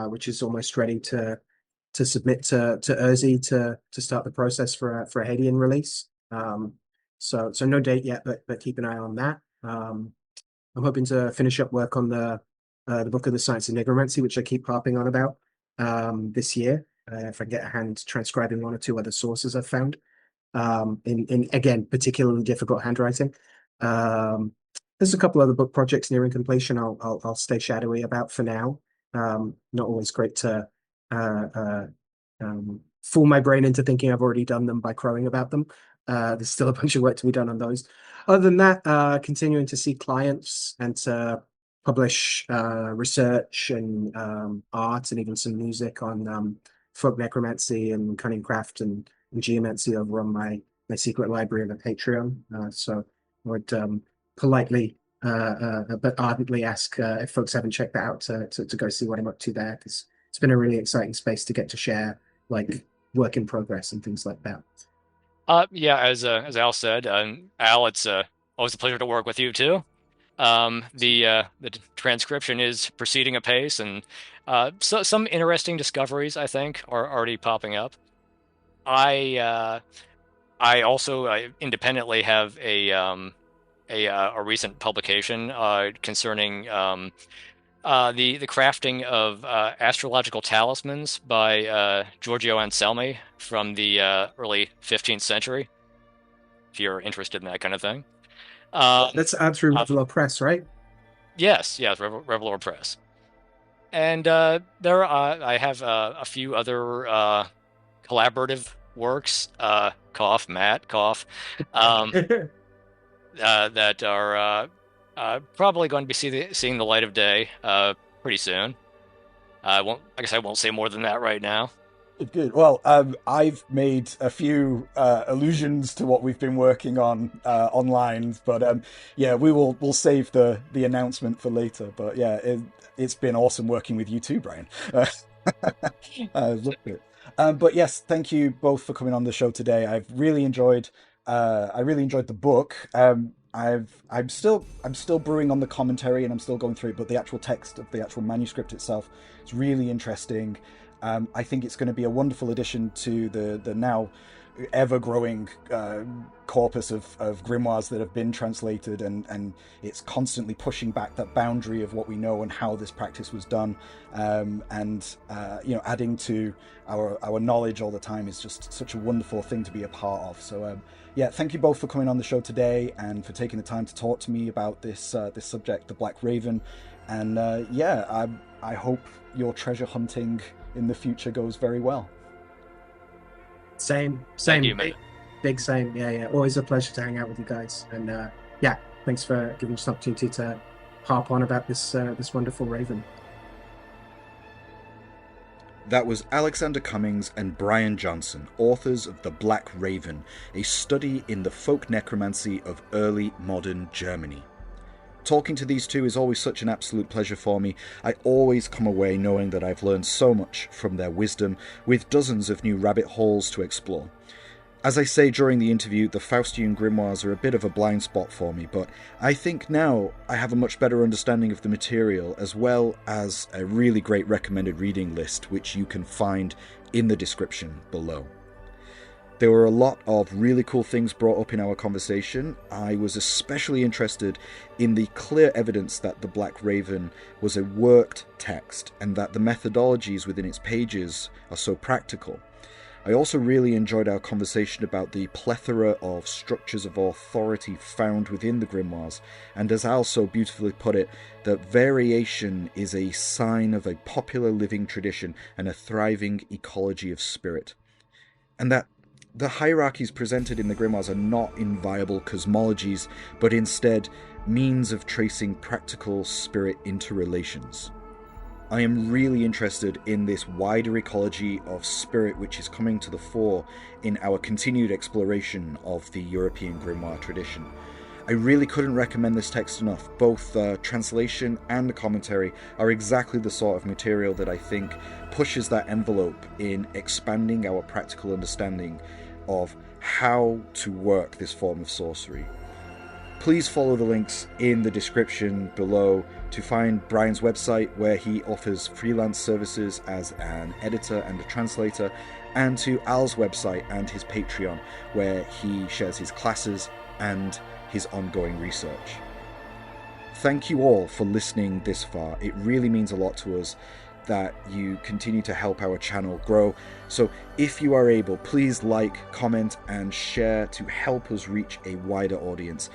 which is almost ready to submit to Urzi to start the process for a Hadean release. So no date yet, but keep an eye on that. I'm hoping to finish up work on the the book of the Science of Necromancy, which I keep harping on about this year. If I get a hand transcribing one or two other sources I've found in again particularly difficult handwriting. There's a couple other book projects nearing completion. I'll stay shadowy about for now. Not always great to fool my brain into thinking I've already done them by crowing about them. There's still a bunch of work to be done on those. Other than that, continuing to see clients and to publish research and art and even some music on folk necromancy and cunning craft and geomancy over on my secret library of a Patreon. So I would politely but ardently ask if folks haven't checked that out to go see what I'm up to there, because it's been a really exciting space to get to share like work in progress and things like that. Yeah, as Al said, Al, it's always a pleasure to work with you too. The transcription is proceeding apace, and some interesting discoveries I think are already popping up. I also independently have a recent publication concerning the crafting of astrological talismans by Giorgio Anselmi from the early 15th century, if you're interested in that kind of thing. That's out through Revelo Press, right? Yes, Revelor Press. And I have a few other collaborative works, cough, Matt, cough, that are probably going to be seeing the light of day pretty soon. I guess I won't say more than that right now. Good. Well, I've made a few allusions to what we've been working on online, but yeah, we'll save the announcement for later. But yeah, it's been awesome working with you too, Brian. I loved it. But yes, thank you both for coming on the show today. I've really enjoyed. I really enjoyed the book. I'm still brewing on the commentary and I'm still going through it, but the actual text of the actual manuscript itself is really interesting. I think it's going to be a wonderful addition to the now ever-growing corpus of grimoires that have been translated, and it's constantly pushing back that boundary of what we know and how this practice was done, and adding to our knowledge all the time is just such a wonderful thing to be a part of. So yeah, thank you both for coming on the show today and for taking the time to talk to me about this this subject, the Black Raven. And yeah, I hope your treasure hunting in the future goes very well. Same. Thank you, mate. Big same. Yeah. Always a pleasure to hang out with you guys. And yeah, thanks for giving us an opportunity to harp on about this wonderful raven. That was Alexander Cummins and Brian Johnson, authors of The Black Raven, a study in the folk necromancy of early modern Germany. Talking to these two is always such an absolute pleasure for me. I always come away knowing that I've learned so much from their wisdom, with dozens of new rabbit holes to explore. As I say during the interview, the Faustian grimoires are a bit of a blind spot for me, but I think now I have a much better understanding of the material, as well as a really great recommended reading list, which you can find in the description below. There were a lot of really cool things brought up in our conversation. I was especially interested in the clear evidence that The Black Raven was a worked text and that the methodologies within its pages are so practical. I also really enjoyed our conversation about the plethora of structures of authority found within the grimoires, and as Al so beautifully put it, that variation is a sign of a popular living tradition and a thriving ecology of spirit. And that the hierarchies presented in the grimoires are not inviolable cosmologies, but instead means of tracing practical spirit interrelations. I am really interested in this wider ecology of spirit which is coming to the fore in our continued exploration of the European grimoire tradition. I really couldn't recommend this text enough. Both the translation and the commentary are exactly the sort of material that I think pushes that envelope in expanding our practical understanding of how to work this form of sorcery. Please follow the links in the description below to find Brian's website, where he offers freelance services as an editor and a translator, and to Al's website and his Patreon, where he shares his classes and his ongoing research. thank you all for listening this far. It really means a lot to us that you continue to help our channel grow. So if you are able, please like, comment, and share to help us reach a wider audience.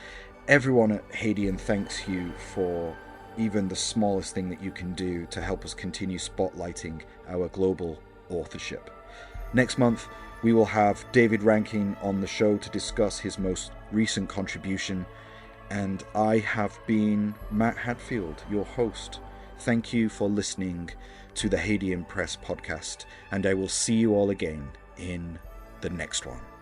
Everyone at Hadean thanks you for even the smallest thing that you can do to help us continue spotlighting our global authorship. Next month, we will have David Rankin on the show to discuss his most recent contribution. And I have been Matt Hadfield, your host. Thank you for listening to the Hadean Press podcast, and I will see you all again in the next one.